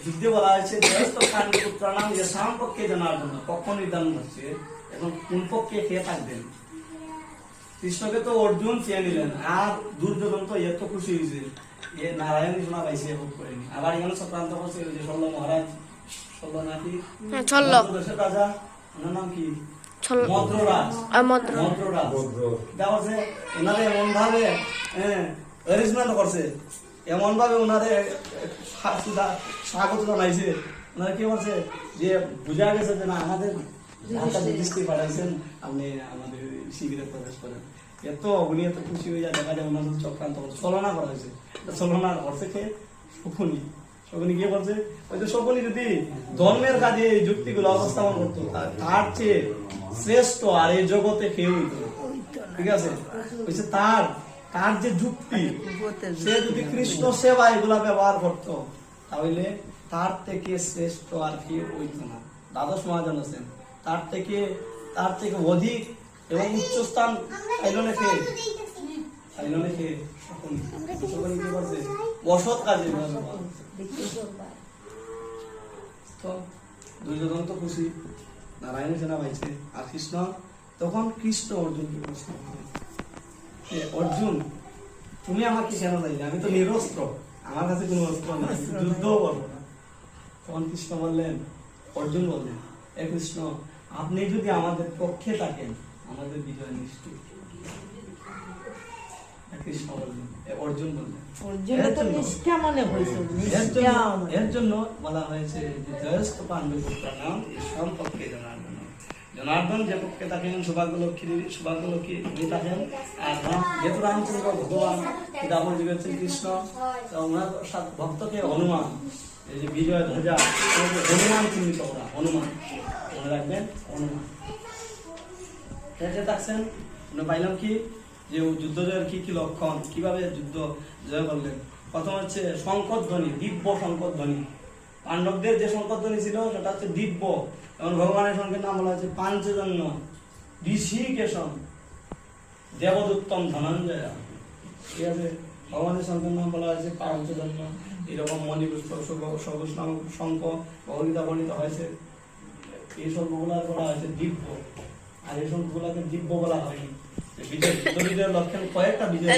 যুদ্ধে বলা হয়েছে জয়স্থ পাণ্ডুপুত্র নাম ঈশান পক্ষে জনার্দন। পক্ষ নির্ধারণ হচ্ছে এখন কোন পক্ষে কে থাকবেন। কৃষ্ণকে তো অর্জুন চেয়ে নিলেন, আর দুর্যোধন তো এত খুশি হয়েছে এ নারায়ণ শোনা পাইছে, ভোগ করেনি। আবার এখানে চক্রান্ত করছে যে শল্য মহারাজ, শল্য নাকি দেশের রাজা, ওনার নাম কি? মদ্ররাজ। ওনারে এমন ভাবে অ্যারেঞ্জমেন্ট করছে, এমন ভাবে ওনারে স্বাগত জানাইছে। ওনারা কি করছে যে বুঝা গেছে যে না আমাদের পাঠাইছেন, আপনি আমাদের শিবিরে প্রবেশ করেন। উনি এত খুশি হয়ে যায়, দেখা যায় ওনাদের চক্রান্ত ছলনা করা হয়েছে। ছলনা করছে কে? শকুনি গিয়ে বলছে ওই যে শকুনি যদি ধর্মের কাজে এই যুক্তিগুলো অবস্থাপন করতো তার চেয়ে শ্রেষ্ঠ আর এই জগতে কেউ হইতো। ঠিক আছে, বলছে তার যে যুক্তি, সে যদি কৃষ্ণ সেবা এগুলা ব্যবহার করতো তাহলে তার থেকে শ্রেষ্ঠ আর কেউ হইতো না। দ্বাদশ মহাজন আছেন, তার থেকে অধিক এবং উচ্চ স্থান বসত কাজে। দুর্যোধন তো খুশি, নারায়ণ সেনা পাইছে। আর কৃষ্ণ তখন অর্জুনকে প্রশ্ন করে, অর্জুন তুমি আমাকে কেন চাইলে? আমি তো নিরস্ত্র, আমার কাছে কোনো অস্ত্র নাই, যুদ্ধও করবো না। তখন কৃষ্ণ বললেন, অর্জুন বললেন, এ কৃষ্ণ আপনি যদি আমাদের পক্ষে থাকেন আমাদের বিজয় নিশ্চিত। কৃষ্ণ বললেন, অর্জুন বললেন, এর জন্য বলা হয়েছে যে জয়স্থ পাণ্ডুপুত্র নাম ঈশান পক্ষে জনার্দন। জনার্দন যে পক্ষে থাকেন সৌভাগ্য লক্ষ্মী উনি থাকেন। আর যেহেতু রামচন্দ্র ভগবান দাপর যুগে হচ্ছেন কৃষ্ণ, ওনার ভক্তকে হনুমান, এই যে বিজয় ধ্বজা হনুমান চিহ্নিত করা, হনুমান মনে রাখবেন, হনুমান থাকছেন। পাইলাম কি যে যুদ্ধ জয়ের কি কি লক্ষণ, কিভাবে যুদ্ধ জয় করলেন। প্রথম হচ্ছে শঙ্করধ্বনি, দিব্য শঙ্করধ্বনি। পাণ্ডবদের যে শঙ্করধ্বনি ছিল সেটা হচ্ছে দিব্য। এবং ভগবানের শঙ্করের নাম বলা হচ্ছে পাঞ্চজন্য, ঋষিকেশন, দেবদুত্তম, ধনঞ্জয়। ঠিক আছে, ভগবানের শঙ্করের নাম বলা হয়েছে পাঞ্চজন্য। এরকম মণিপুষ্প, সবুজ নামক শঙ্খ ভগবদ্গীতা বর্ণিত হয়েছে। এই শঙ্খগুলা বলা হয়েছে দিব্য, আর এই শঙ্খগুলাকে দিব্য বলা হয়নি। বিজয়ের লক্ষণ কয়েকটা বিজয়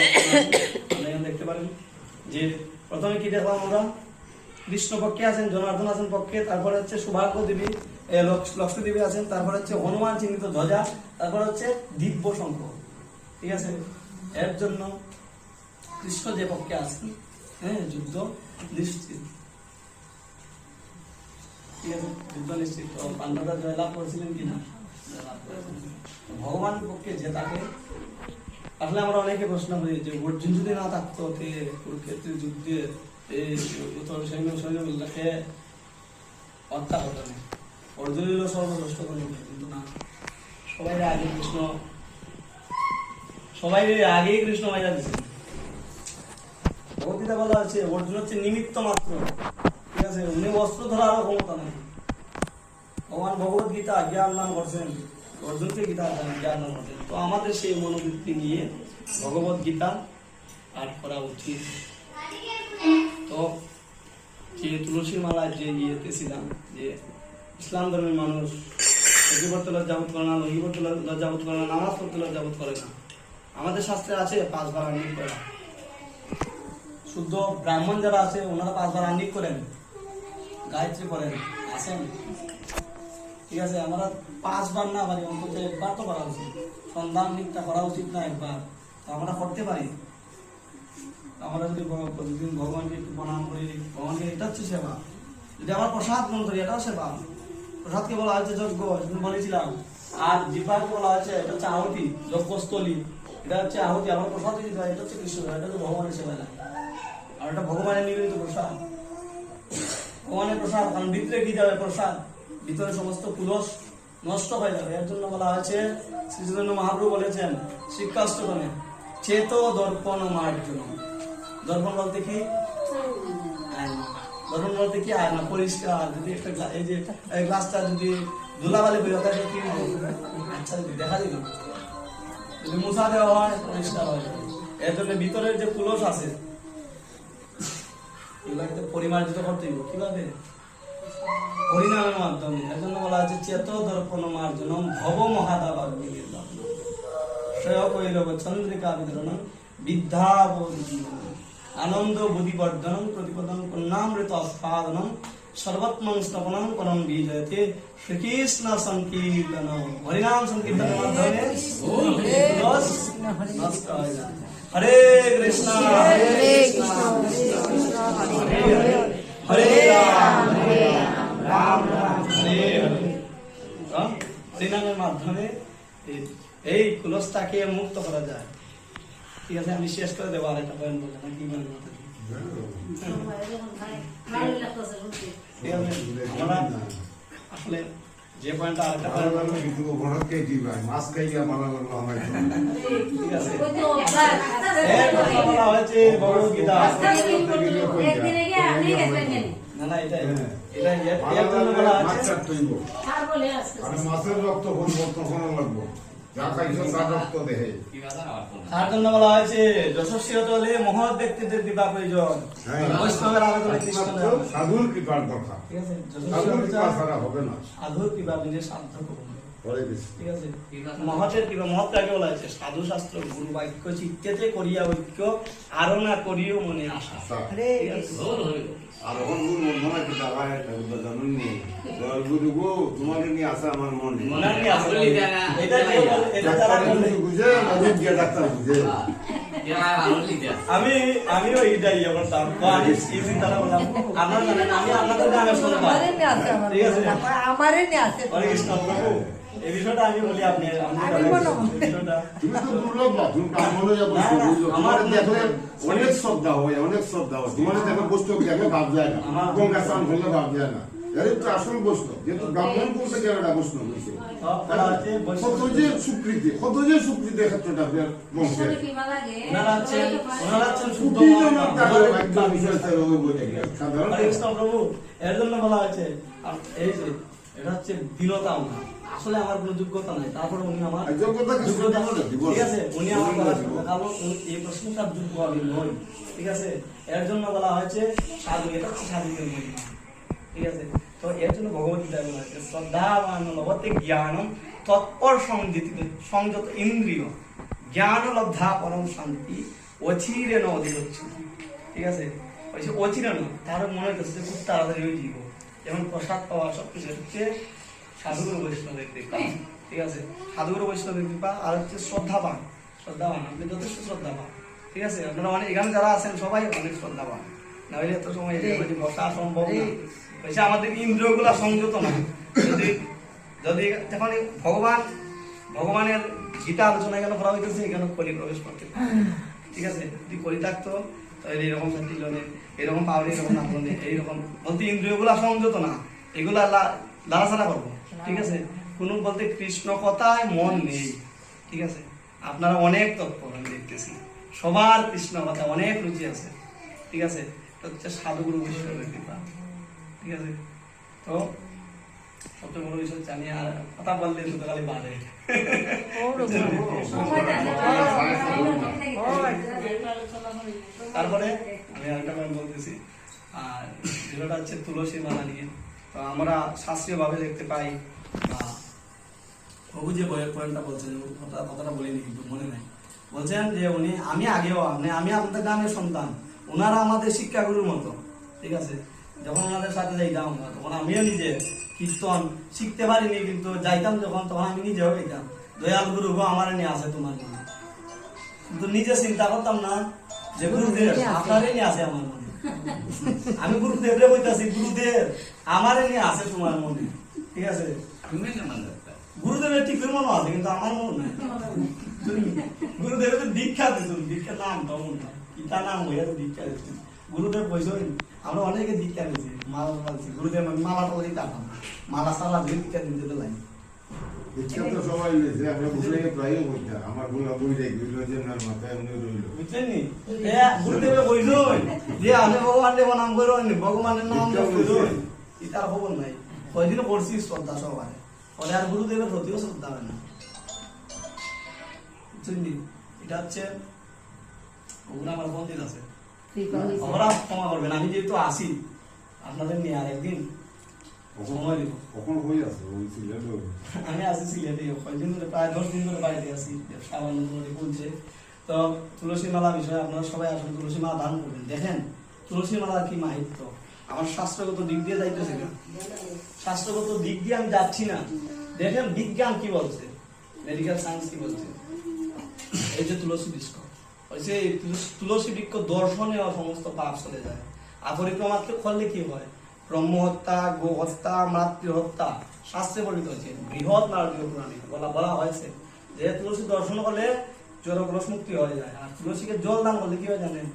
দেখতে পারেন। যে প্রথমে কি দেখলাম আমরা, কৃষ্ণ পক্ষে আছেন, জনার্দন আছেন পক্ষে, তারপরে হচ্ছে সৌভাগ্য দেবী, লক্ষ্মী দেবী আছেন, তারপরে হচ্ছে হনুমান চিহ্নিত ধ্বজা, তারপরে হচ্ছে দিব্য শঙ্খ। ঠিক আছে, এর জন্য কৃষ্ণ যে পক্ষে আছেন, যুদ্ধ নিশ্চিত। ঠিক আছে, যুদ্ধ নিশ্চিত। পাণ্ডবরা জয়লাভ করেছিলেন কিনা? ভগবান পক্ষে যে তাকে। আসলে আমরা অনেকে প্রশ্ন করি যে অর্জুন যদি না থাকতো কুরুক্ষেত্রের যুদ্ধে এই সৈন্যগুলোকে হত্যা হতো না। অর্জুন হলো সর্বশ্রেষ্ঠ ধনুক, কিন্তু না, সবাই আগে কৃষ্ণ, সবাই আগেই কৃষ্ণ মাইরা দিচ্ছে। ভগবদ্গীতা বলা আছে অর্জুন হচ্ছে নিমিত্ত মাত্র, ঠিক আছে, উনি অস্ত্র ধরারও ক্ষমতা নেই। ভগবান ভগবত গীতা জ্ঞান দান করছেন, অর্জুনকে গীতা জ্ঞান দান করছেন। তো আমাদের সেই মনোবৃত্তি নিয়ে ভগবত গীতা পাঠ করা উচিত। তো যে তুলসী মালা যে ইয়েতে ছিলাম, যে ইসলাম ধর্মের মানুষ সখী পড়তে লজ্জাবোধ করে না, লঘি পড়তে লজ্জাবোধ করে না, নামাজ পড়তে লজ্জাবোধ করে না। আমাদের শাস্ত্রে আছে 5 বার আহ্নিক করা। শুদ্ধ ব্রাহ্মণ যারা আছে ওনারা 5 বার আহ্নিক করেন, গায়ত্রী করেন, আসেন, ঠিক আছে। আমরা 5 বার না পারি, অন্তত 1 বার তো করা উচিত। সন্ধ্যা আহ্নিকটা করা উচিত না 1 বার, তো আমরা করতে পারি। আমরা যদি প্রতিদিন ভগবানকে একটু প্রণাম করি, ভগবানকে, এটা হচ্ছে সেবা। যদি আমার প্রসাদ গ্রহণ করি, এটাও সেবা। প্রসাদকে বলা হয়েছে যজ্ঞ, সেদিন বলেছিলাম। আর জিহ্বাকে বলা হয়েছে এটা হচ্ছে আহুতি, যজ্ঞস্থলী, এটা হচ্ছে আহুতি। আমার প্রসাদ যদি হয়, এটা হচ্ছে কৃষ্ণ, এটা হচ্ছে ভগবানের সেবা না। আর এটা ভগবানের নিবেদিত প্রসাদ, ভগবানের প্রসাদ। কারণ ভিতরে কি যাবে প্রসাদ, ভিতরে সমস্ত কুলস নষ্ট হয়ে যাবে। এর জন্য বলা হয়েছে, শ্রী চৈতন্য মহাপ্রভু বলেছেন শিক্ষাষ্টকনে, চেত দর্পণ মার্জন। দর্পণ বলতে কি? আয়না। দর্পণ বলতে কি? আয়না, পরিষ্কার। যদি একটা এই যে গ্লাসটা যদি ধুলাবালি হয়ে যায়, কি আচ্ছা যদি দেখা দিল, যদি মুছা দেওয়া হয় পরিষ্কার হয়। এর জন্য ভিতরের যে কুলস আছে এগুলাকে পরিমার্জিত করতে হবে। কিভাবে? হরিনামের মাধ্যমে। এর জন্য বলা আছে চেত দর্পণ মার্জনম ভব মহাদাবাগ নির্বাণ শ্রেয় কৈরব চন্দ্রিকা বিতরণম বিদ্যাবোধি আনন্দ বুদ্ধিবর্ধনম প্রতিপদম কন্যামৃত আস্বাদনম সর্বত্মং স্নপনম পরম বিজয়তে শ্রীকৃষ্ণ সংকীর্তন। হরিনাম সংকীর্তনের মাধ্যমে নষ্ট হয়ে যায়। হরে কৃষ্ণ হরে কৃষ্ণ কৃষ্ণ হরে হরে, হরে রাম রাম রাম হরে হরে। হরিনামের মাধ্যমে এই কুলসটাকে মুক্ত করা যায়। ঠিক আছে, আমি শেষ করে দেবো। আর একটা পয়েন্ট বললাম, কি বলেন? আমরা আসলে যে পয়েন্টটা আরেকটা মাছ খাইয়া মারা লাগলো আমার, ঠিক আছে। বলা হয়েছে ভগবদ্গীতা, না না এটা মাছের রক্ত পরিবর্তন করা লাগবো, যা খাইছো তার রক্ত দেহে। তার জন্য বলা হয়েছে যশস্বী হতে হলে মহৎ ব্যক্তিদের কৃপা প্রয়োজন, বৈষ্ণবের আবেদনে কৃষ্ণ সাধুর কৃপার দরকার। ঠিক আছে, সাধুর কৃপা ছাড়া হবে না। সাধুর কৃপা নিজের সাধ্য করুন, হরে কৃষ্ণ। ঠিক আছে। মহতের কৃপা, মহৎটাকে বলা হয়েছে সাধু শাস্ত্র গুরু বাক্য চিত্তেতে করিয়া ঐক্য আরো না করিও মনে আশা। ঠিক আছে? আর এখন মনে কি দাবায় জানুন নি গুরু গো তোমাকে নিয়ে আসা আমার মনে মনে কি আসলে এটা এটা যারা বুঝে আমি গিয়ে ডাক্তার বুঝে আমিও এইটাই আমার দাম তো আমি এই চিন্তাটা বললাম। আপনারা জানেন আমি আপনাদের নামে শুনবো, ঠিক আছে। আমারে নিয়ে আসে হরে কৃষ্ণ প্রভু, এই বিষয়টা আমি বলি, আপনি বিষয়টা তুমি তো দুর্লভ না, তুমি ব্রাহ্মণ হয়ে যাবো। আমার দেখলে অনেক শ্রদ্ধা হয়, অনেক শ্রদ্ধা হয়। তোমার দেখে বৈষ্ণব দেখে ভাব যায় না, গঙ্গা স্নান করলে ভাব যায় না। এর তো আসল বৈষ্ণব, যেহেতু ব্রাহ্মণ বলতে গেলে না বৈষ্ণব হয়েছে। কত যে স্বীকৃতি, কত যে স্বীকৃতি ক্ষেত্রটা বংশের ওনারা হচ্ছেন শুদ্ধ সাধারণ। হরে কৃষ্ণ প্রভু। এর জন্য বলা হয়েছে এই যে এটা হচ্ছে দীনতা। আমার আসলে আমার কোনো যোগ্যতা নাই, তারপরে উনি আমার যোগ্যতা, ঠিক আছে, উনি আমার কারণ এই প্রশ্নটার যোগ্য আমি নই, ঠিক আছে। এর জন্য বলা হয়েছে সাধু, এটা হচ্ছে সাধুদের মহিমা, ঠিক আছে। তো এর জন্য ভগবদ্গীতায় বলা হয়েছে শ্রদ্ধাবান লভতে জ্ঞানম তৎপর সংযত ইন্দ্রিয় জ্ঞান লব্ধা পরম শান্তি অচিরেণ অধিগচ্ছতি, ঠিক আছে। ওই অচিরেণ, তার মনে হচ্ছে খুব তাড়াতাড়ি হয়ে যাবো। যেমন প্রসাদ পাওয়া সবকিছু হচ্ছে সাধুগুরু বৈষ্ণবের কৃপা, ঠিক আছে। সাধুগুরু বৈষ্ণবের কৃপা। আর হচ্ছে শ্রদ্ধাবান, আপনি যথেষ্ট শ্রদ্ধাবান, ঠিক আছে। আপনারা অনেক এখানে যারা আছেন সবাই অনেক শ্রদ্ধাবান, না হলে এত সময় বসা সম্ভব না। হয়েছে আমাদের ইন্দ্রিয়গুলা সংযত না। যদি যদি যখন ভগবানের গীতা আলোচনা এখানে করা হইতেছে, এখানে কলি প্রবেশ করতে, ঠিক আছে। যদি কলি থাকতো তাহলে এরকম এরকম পাওয়ার এরকম না, এইরকম বলতে ইন্দ্রিয়গুলা সংযত না। এগুলা লাড়াচাড়া করবো, ঠিক আছে? কোনো বলতে কৃষ্ণ কথায় মন নেই, ঠিক আছে? আপনারা অনেক তৎপর আমি দেখতেছি, সবার কৃষ্ণ কথা অনেক রুচি আছে, ঠিক আছে? এটা হচ্ছে সাধুগুরু বৈষ্ণবের কৃপা, ঠিক আছে? তো সবচেয়ে বড় বিষয় হচ্ছে আমি আর কথা বললে শুধু খালি বাড়ে। তারপরে আমি আরেকটা পয়েন্ট বলতেছি, আর যেটা হচ্ছে তুলসী মালা নিয়ে। তো আমরা শাস্ত্রীয় ভাবে দেখতে পাই, প্রভু যে পয়েন্টটা বলছেন, কথাটা বলিনি কিন্তু মনে নাই, বলছেন যে উনি আমি আগেও আমি আপনাদের গ্রামের সন্তান, ওনারা আমাদের শিক্ষাগুরুর মতো, ঠিক আছে? যখন ওনাদের সাথে যাইতাম তখন আমিও নিজে কীর্তন শিখতে পারিনি, কিন্তু যাইতাম যখন তখন আমি নিজেও গাইতাম, দয়াল গুরু গো আমার নিয়ে আছে তোমার মনে, কিন্তু নিজে চিন্তা করতাম না যে গুরুদেব আপনারই নিয়ে আছে আমার মনে। আমি গুরুদেবরে বলতেছি, গুরুদেব আমারে নিয়ে আছে তোমার মনে, ঠিক আছে? গুরুদেবের ঠিক মনে আছে, কিন্তু আমার মনে নাই। গুরুদেবের তো দীক্ষা দিতুন, দীক্ষা নাম তখন ইটা নাম হইয়া দীক্ষা দিতুন। গুরুদেব বলছো আমরা অনেকে দীক্ষা দিয়েছি, মালা পাচ্ছি, গুরুদেব মালা তো দিতাম, মালা সালা দিয়ে দীক্ষা দিতে তো লাগে। দীক্ষা তো সবাই লইছে, আমরা বুঝলে প্রায় বইটা আমার গুলা বই রেখে যে না মাথায় এমনি রইল, বুঝছেন নি? গুরুদেবে কইলো যে আমি ভগবান দেব নাম করো, ভগবানের নাম করো, ইটার খবর নাই। কয়দিনও পড়ছি শ্রদ্ধা সহকারে, ফলে আর গুরুদেবের প্রতিও শ্রদ্ধা হয় না, বুঝছেন নি? এটা হচ্ছে ওগুলো আমার মন্দির আছে, আমরা ক্ষমা করবেন, আমি যেহেতু আসি আপনাদের নিয়ে আর একদিন সময় দিব। কখন হয়ে আছে ওই সিলেট আমি আসি সিলেটে, কয়েকদিন ধরে প্রায় 10 দিন ধরে বাড়িতে আছি, সামান্য বলছে। তো তুলসী মালা বিষয়ে আপনারা সবাই আসলে তুলসী মালা দান করবেন। দেখেন তুলসী মালার কি মাহিত্য, আমার শাস্ত্রগত দিক দিয়ে যাইতেছে না, শাস্ত্রগত দিক দিয়ে আমি যাচ্ছি না। দেখেন বিজ্ঞান কি বলছে, মেডিকেল সায়েন্স কি বলছে। এই যে তুলসী বৃক্ষ, সেই তুলসী বৃক্ষ দর্শনে সমস্ত পাপ চলে যায়। আপরিক্রমাত্র করলে কি হয়? ব্রহ্ম হত্যা, গো হত্যা, মাতৃ হত্যা শাস্ত্রে বর্ণিত হয়েছে, বৃহৎ নারদীয় পুরাণে বলা হয়েছে যে তুলসী দর্শন করলে জড়গ্রস মুক্তি হয়ে যায়। আর তুলসীকে জল দান করলে কি হয় জানেন?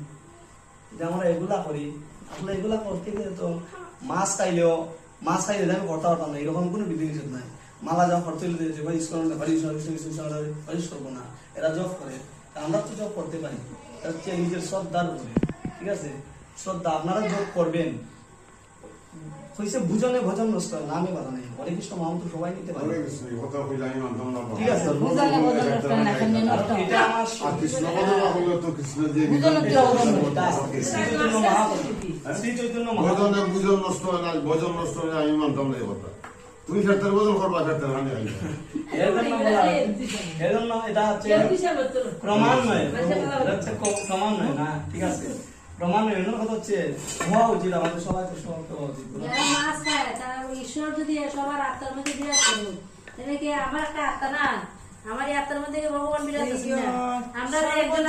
যে আমরা এগুলা করি, আসলে এগুলা করতে গেলে তো মাছ চাইলে আমি করতে পারতাম না, এরকম কোনো বিধি নিষেধ নাই। মালা যা করতে দিয়েছে হরিশ করবো না, এরা জব করে, আমরা তো জব করতে পারি, হচ্ছে নিজের শ্রদ্ধার উপরে, ঠিক আছে? শ্রদ্ধা আপনারা জব করবেন, হইছে ভুজনে ভজন নষ্ট হয়, নামে বাধা নেই, হরে কৃষ্ণ মহামন্ত্র সবাই নিতে পারে, কথা কইলে আমি মানতাম না, ঠিক আছে? এটা আমার আর কৃষ্ণ কথা বললে তো কৃষ্ণ যে শ্রী চৈতন্য ভজনে বুঝন নষ্ট হয় না, ভজন নষ্ট হয় না, আমি মানতাম না এই কথা। তুমি ক্ষেত্রে ভজন করবা, ক্ষেত্রে আমি আইবা। এর জন্য এটা হচ্ছে প্রমাণ নয়, এটা হচ্ছে প্রমাণ নয় না, ঠিক আছে? প্রমাণ নয়, এর কথা হচ্ছে হওয়া উচিত, আমাদের সবাই তো সমাপ্ত হওয়া উচিত। যারা মাছ খায় তারা ঈশ্বর যদি সবার আত্মার মধ্যে বিরাজ করুন, তাহলে কি আমার একটা আত্মা না, আমার এই আত্মার মধ্যে কি ভগবান বিরাজ করছেন না? আমরা একজন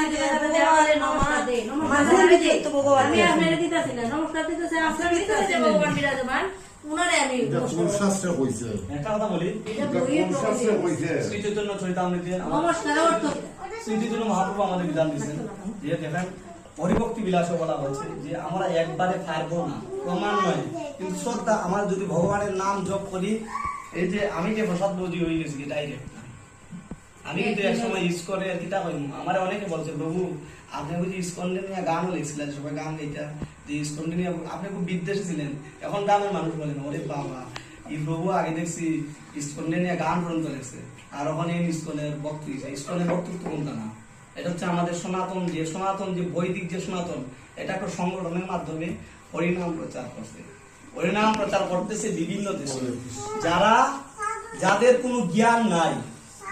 আমি আপনারা দিতেছি না, নমস্কার দিতেছি, আপনার দিতেছে ভগবান বিরাজমান, উনারে আমি কোন শাস্ত্রে কইছে? একটা কথা বলি, এটা বইয়ে কোন শাস্ত্রে কইছে? শ্রী চৈতন্য চরিতামৃতে নমস্কার অর্থ শ্রী চৈতন্য মহাপ্রভু আমাদের বিধান দিচ্ছেন যে দেখেন হরিভক্তি বিলাসে বলা হয়েছে যে আমরা একবারে পারবো না, প্রমাণ নয়, কিন্তু শ্রদ্ধা আমার যদি ভগবানের নাম জপ করি, এই যে আমি যে প্রসাদ বৌদি হয়ে গেছি ডাইরেক্ট, আমি কিন্তু একসময় ইস্কনে আর কিতা কইম, আমার অনেকে বলছে প্রভু আপনি বুঝি ইস্কনে নিয়ে গানও লিখছিলেন, সবাই গান গাইতা যে ইস্কনে নিয়ে আপনি খুব বিদ্বেষী ছিলেন, এখন গ্রামের মানুষ বলেন ওরে বাবা এই প্রভু আগে দেখছি ইস্কনে নিয়ে গান পর্যন্ত লিখছে, আর ওখানে ইস্কনের বক্তৃ, ইস্কনের বক্তৃত্ব কোনটা না, এটা হচ্ছে আমাদের সনাতন যে বৈদিক যে সনাতন, এটা একটা সংগঠনের মাধ্যমে হরিনাম প্রচার করছে, হরিনাম প্রচার করতেছে বিভিন্ন দেশে। যাদের কোনো জ্ঞান নাই,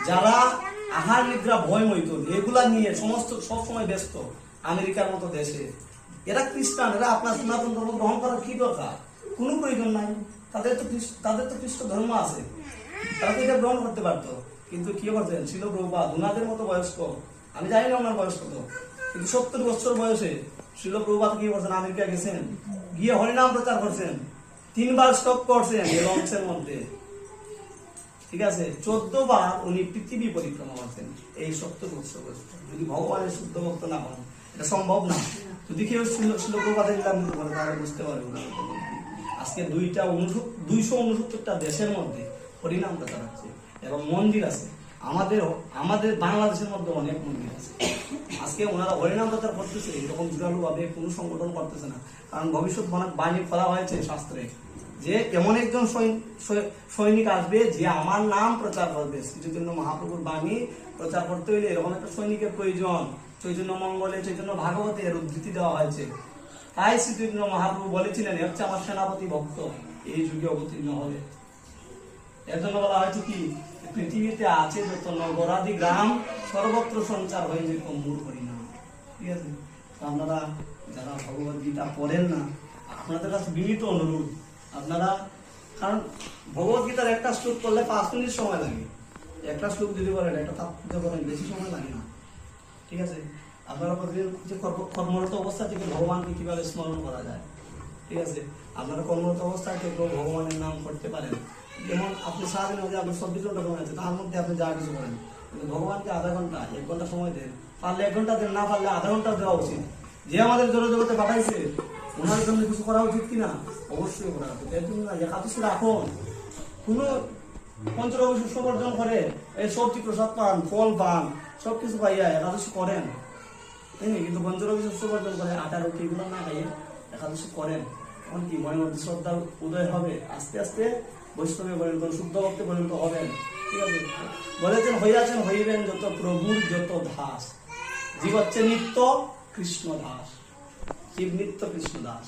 যারা আহার নিদ্রা ভয় মৈথুন এগুলা নিয়ে সবসময় ব্যস্ত, আমেরিকার মতো দেশে, এরা খ্রিস্টান, এরা আপনার সনাতন ধর্ম গ্রহণ করার কি দরকার? কোনো প্রয়োজন নাই, তাদের তো খ্রিস্ট ধর্ম আছে, তারা তো এটা গ্রহণ করতে পারতো, কিন্তু কি করছেন ছিল প্রভুপাদ ওনাদের মতো বয়স্ক, আমি জানি না ওনার বয়স কত, কিন্তু 70 বছর বয়সে শিল প্রভুপাদ কি করছেন, আমেরিকা গেছেন, গিয়ে হরিনাম প্রচার করছেন, 3 বার স্টপ করছেন এই লঞ্চের মধ্যে, ঠিক আছে? 14 বার উনি পৃথিবী পরিক্রমা করছেন এই 70 বছর বয়সে। যদি ভগবানের শুদ্ধ ভক্ত না হন এটা সম্ভব না। যদি কেউ শিল প্রভুপাদের নিলাম করে তাহলে বুঝতে পারবে না। আজকে 269টা দেশের মধ্যে হরিনাম প্রচার হচ্ছে এবং মন্দির আছে। আমাদের বাংলাদেশের মধ্যে অনেক মন্দির আছে। আজকে ওনারা হরিনাম প্রচার করতেছে, এরকম জোরালো ভাবে কোনো সংগঠন করতেছে না। কারণ ভবিষ্যৎ বাণী করা হয়েছে শাস্ত্রে যে এমন একজন সৈনিক আসবে যে আমার নাম প্রচার করবে। শ্রীচৈতন্য মহাপ্রভুর বাণী প্রচার করতে হইলে এরকম একটা সৈনিকের প্রয়োজন। চৈতন্য মঙ্গলে, চৈতন্য ভাগবতে এর উদ্ধৃতি দেওয়া হয়েছে। তাই শ্রীচৈতন্য মহাপ্রভু বলেছিলেন, এ হচ্ছে আমার সেনাপতি ভক্ত, এই যুগে অবতীর্ণ হবে। এর জন্য বলা হয়েছে কি, পৃথিবীতে আছে যত নগরাদি গ্রাম, সর্বত্র সঞ্চার হয়ে যে কম্বুর হরিনাম। ঠিক আছে, তো আপনারা যারা ভগবত গীতা পড়েন না, আপনাদের কাছে বিনীত অনুরোধ, আপনারা, কারণ ভগবত গীতার একটা শ্লোক করলে 5 মিনিট সময় লাগে। একটা শ্লোক যদি বলেন, একটা তাৎপর্য বলেন, বেশি সময় লাগে না। ঠিক আছে, আপনারা প্রতিদিন কর্মরত অবস্থা থেকে ভগবানকে কিভাবে স্মরণ করা যায়। ঠিক আছে, আপনারা কর্মরত অবস্থায় থেকেও ভগবানের নাম করতে পারেন। যেমন আপনি সারাদিন মধ্যে আপনার 24 ঘন্টা সময় আছে, তার মধ্যে আপনি যা কিছু করেন, কিন্তু ভগবানকে আধা ঘন্টা 1 ঘন্টা সময় দেন। পারলে 1 ঘন্টা দেন, না পারলে আধা ঘন্টা দেওয়া উচিত। যে আমাদের জগতে পাঠাইছে, ওনার জন্য কিছু করা উচিত কিনা? অবশ্যই করা উচিত। এর জন্য একাদশী রাখুন, কোনো পঞ্চরবি শস্য বর্জন করে এই সবজি প্রসাদ পান, ফল পান, সবকিছু পাইয়া একাদশী করেন, কিন্তু পঞ্চরবি শস্য বর্জন করে আটা রুটি এগুলো না খাইয়ে একাদশী করেন। তখন কি মনের মধ্যে শ্রদ্ধার উদয় হবে, আস্তে আস্তে বৈষ্ণবে পরিণত, শুদ্ধ ভক্তে পরিণত হবেন। ঠিক আছে, বলেছেন হইয়াছেন হইবেন যত প্রভুর যত দাস, জীব হচ্ছে নিত্য কৃষ্ণ দাস, জীব নিত্য কৃষ্ণ দাস।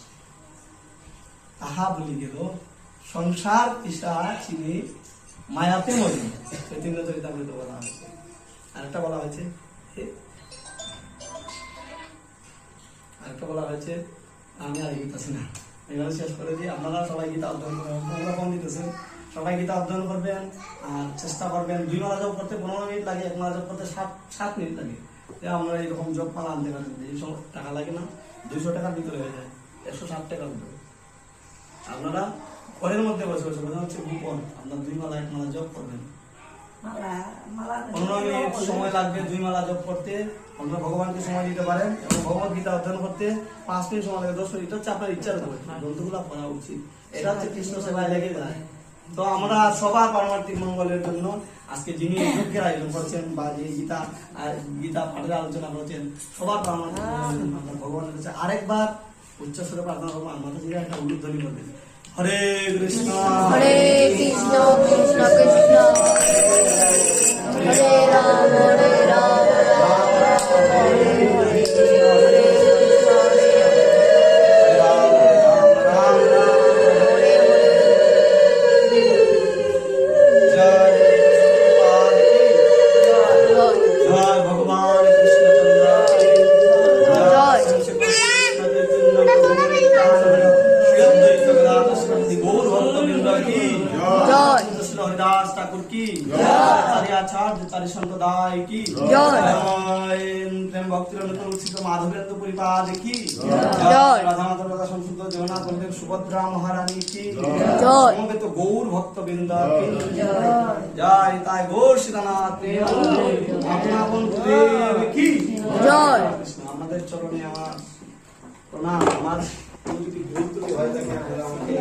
তাহা বলি গেল সংসার পিসা চিনি মায়াতে মরি, চৈতন্য চরিতামৃত বলা হয়েছে। আরেকটা বলা হয়েছে, আমি আর গীতাছি না, এখানে শেষ করে দিই। আপনারা সবাই গীতা অধ্যয়ন করবেন, আপনারা কম দিতেছেন, সবাই গীতা অধ্যয়ন করবেন আর চেষ্টা করবেন। 2 মালা জপ করতে 15 মিনিট লাগে, 1 মালা জপ করতে 7 মিনিট লাগে। আপনারা এরকম জপ মালা আনতে পারেন, এইসব টাকা লাগে না, 200 টাকার ভিতরে হয়ে যায়, 160 টাকার ভিতরে। আপনারা ঘরের মধ্যে বসে বসে, হচ্ছে গোপন, আপনার 2 মালা 1 মালা জপ করবেন। 15 মিনিট সময় লাগবে 2 মালা জপ করতে। আপনারা ভগবানকে সময় দিতে পারেন এবং ভগবত গীতা অধ্যয়ন করতে 5 মিনিট সময় লাগে, 10 মিনিট, এটা হচ্ছে আপনার ইচ্ছার উপর, গ্রন্থগুলো পড়া উচিত। এটা হচ্ছে কৃষ্ণ সেবায় লেগে যায়। তো আমরা সবার পারমার্থিক মঙ্গলের জন্য আজকে যিনি যজ্ঞের আয়োজন করছেন বা যে গীতা পাঠের আলোচনা করছেন, সবার পারমার্থিক মঙ্গলের ভগবানের কাছে আরেকবার উচ্চস্বরে প্রার্থনা করবো। আমার কাছে একটা উল্লেখধ্বনি করবেন, হরে কৃষ্ণ হরে কৃষ্ণ কৃষ্ণ কৃষ্ণ হরে রাম হরে রাম রাম রাম হরে হরে হরে কৃষ্ণ হরে রাম রাম হরে হরে। জয় জয় ভগবান কৃষ্ণচন্দ্র, জয় গৌর ভক্তবৃন্দ কি জয়, হরিদাস ঠাকুর কি আচার্য চারি সম্প্রদায় কি জয়, প্রেম ভক্তির নতুন উচ্ছিত মাধবেন্দ্র পরিপাদ কি জয়, রাধা মাধব রাধা সংসুদ্ধ জগন্নাথ বলদেব সুভদ্রা মহারানী কি জয়, সমবেত গৌর ভক্তবৃন্দ কি জয়। তাই গৌর সীতানাথ আপন আপন গুরুদেব কি জয়। আমাদের চরণে আমার প্রণাম। আমার যদি ভুল ত্রুটি হয়ে থাকে আমাকে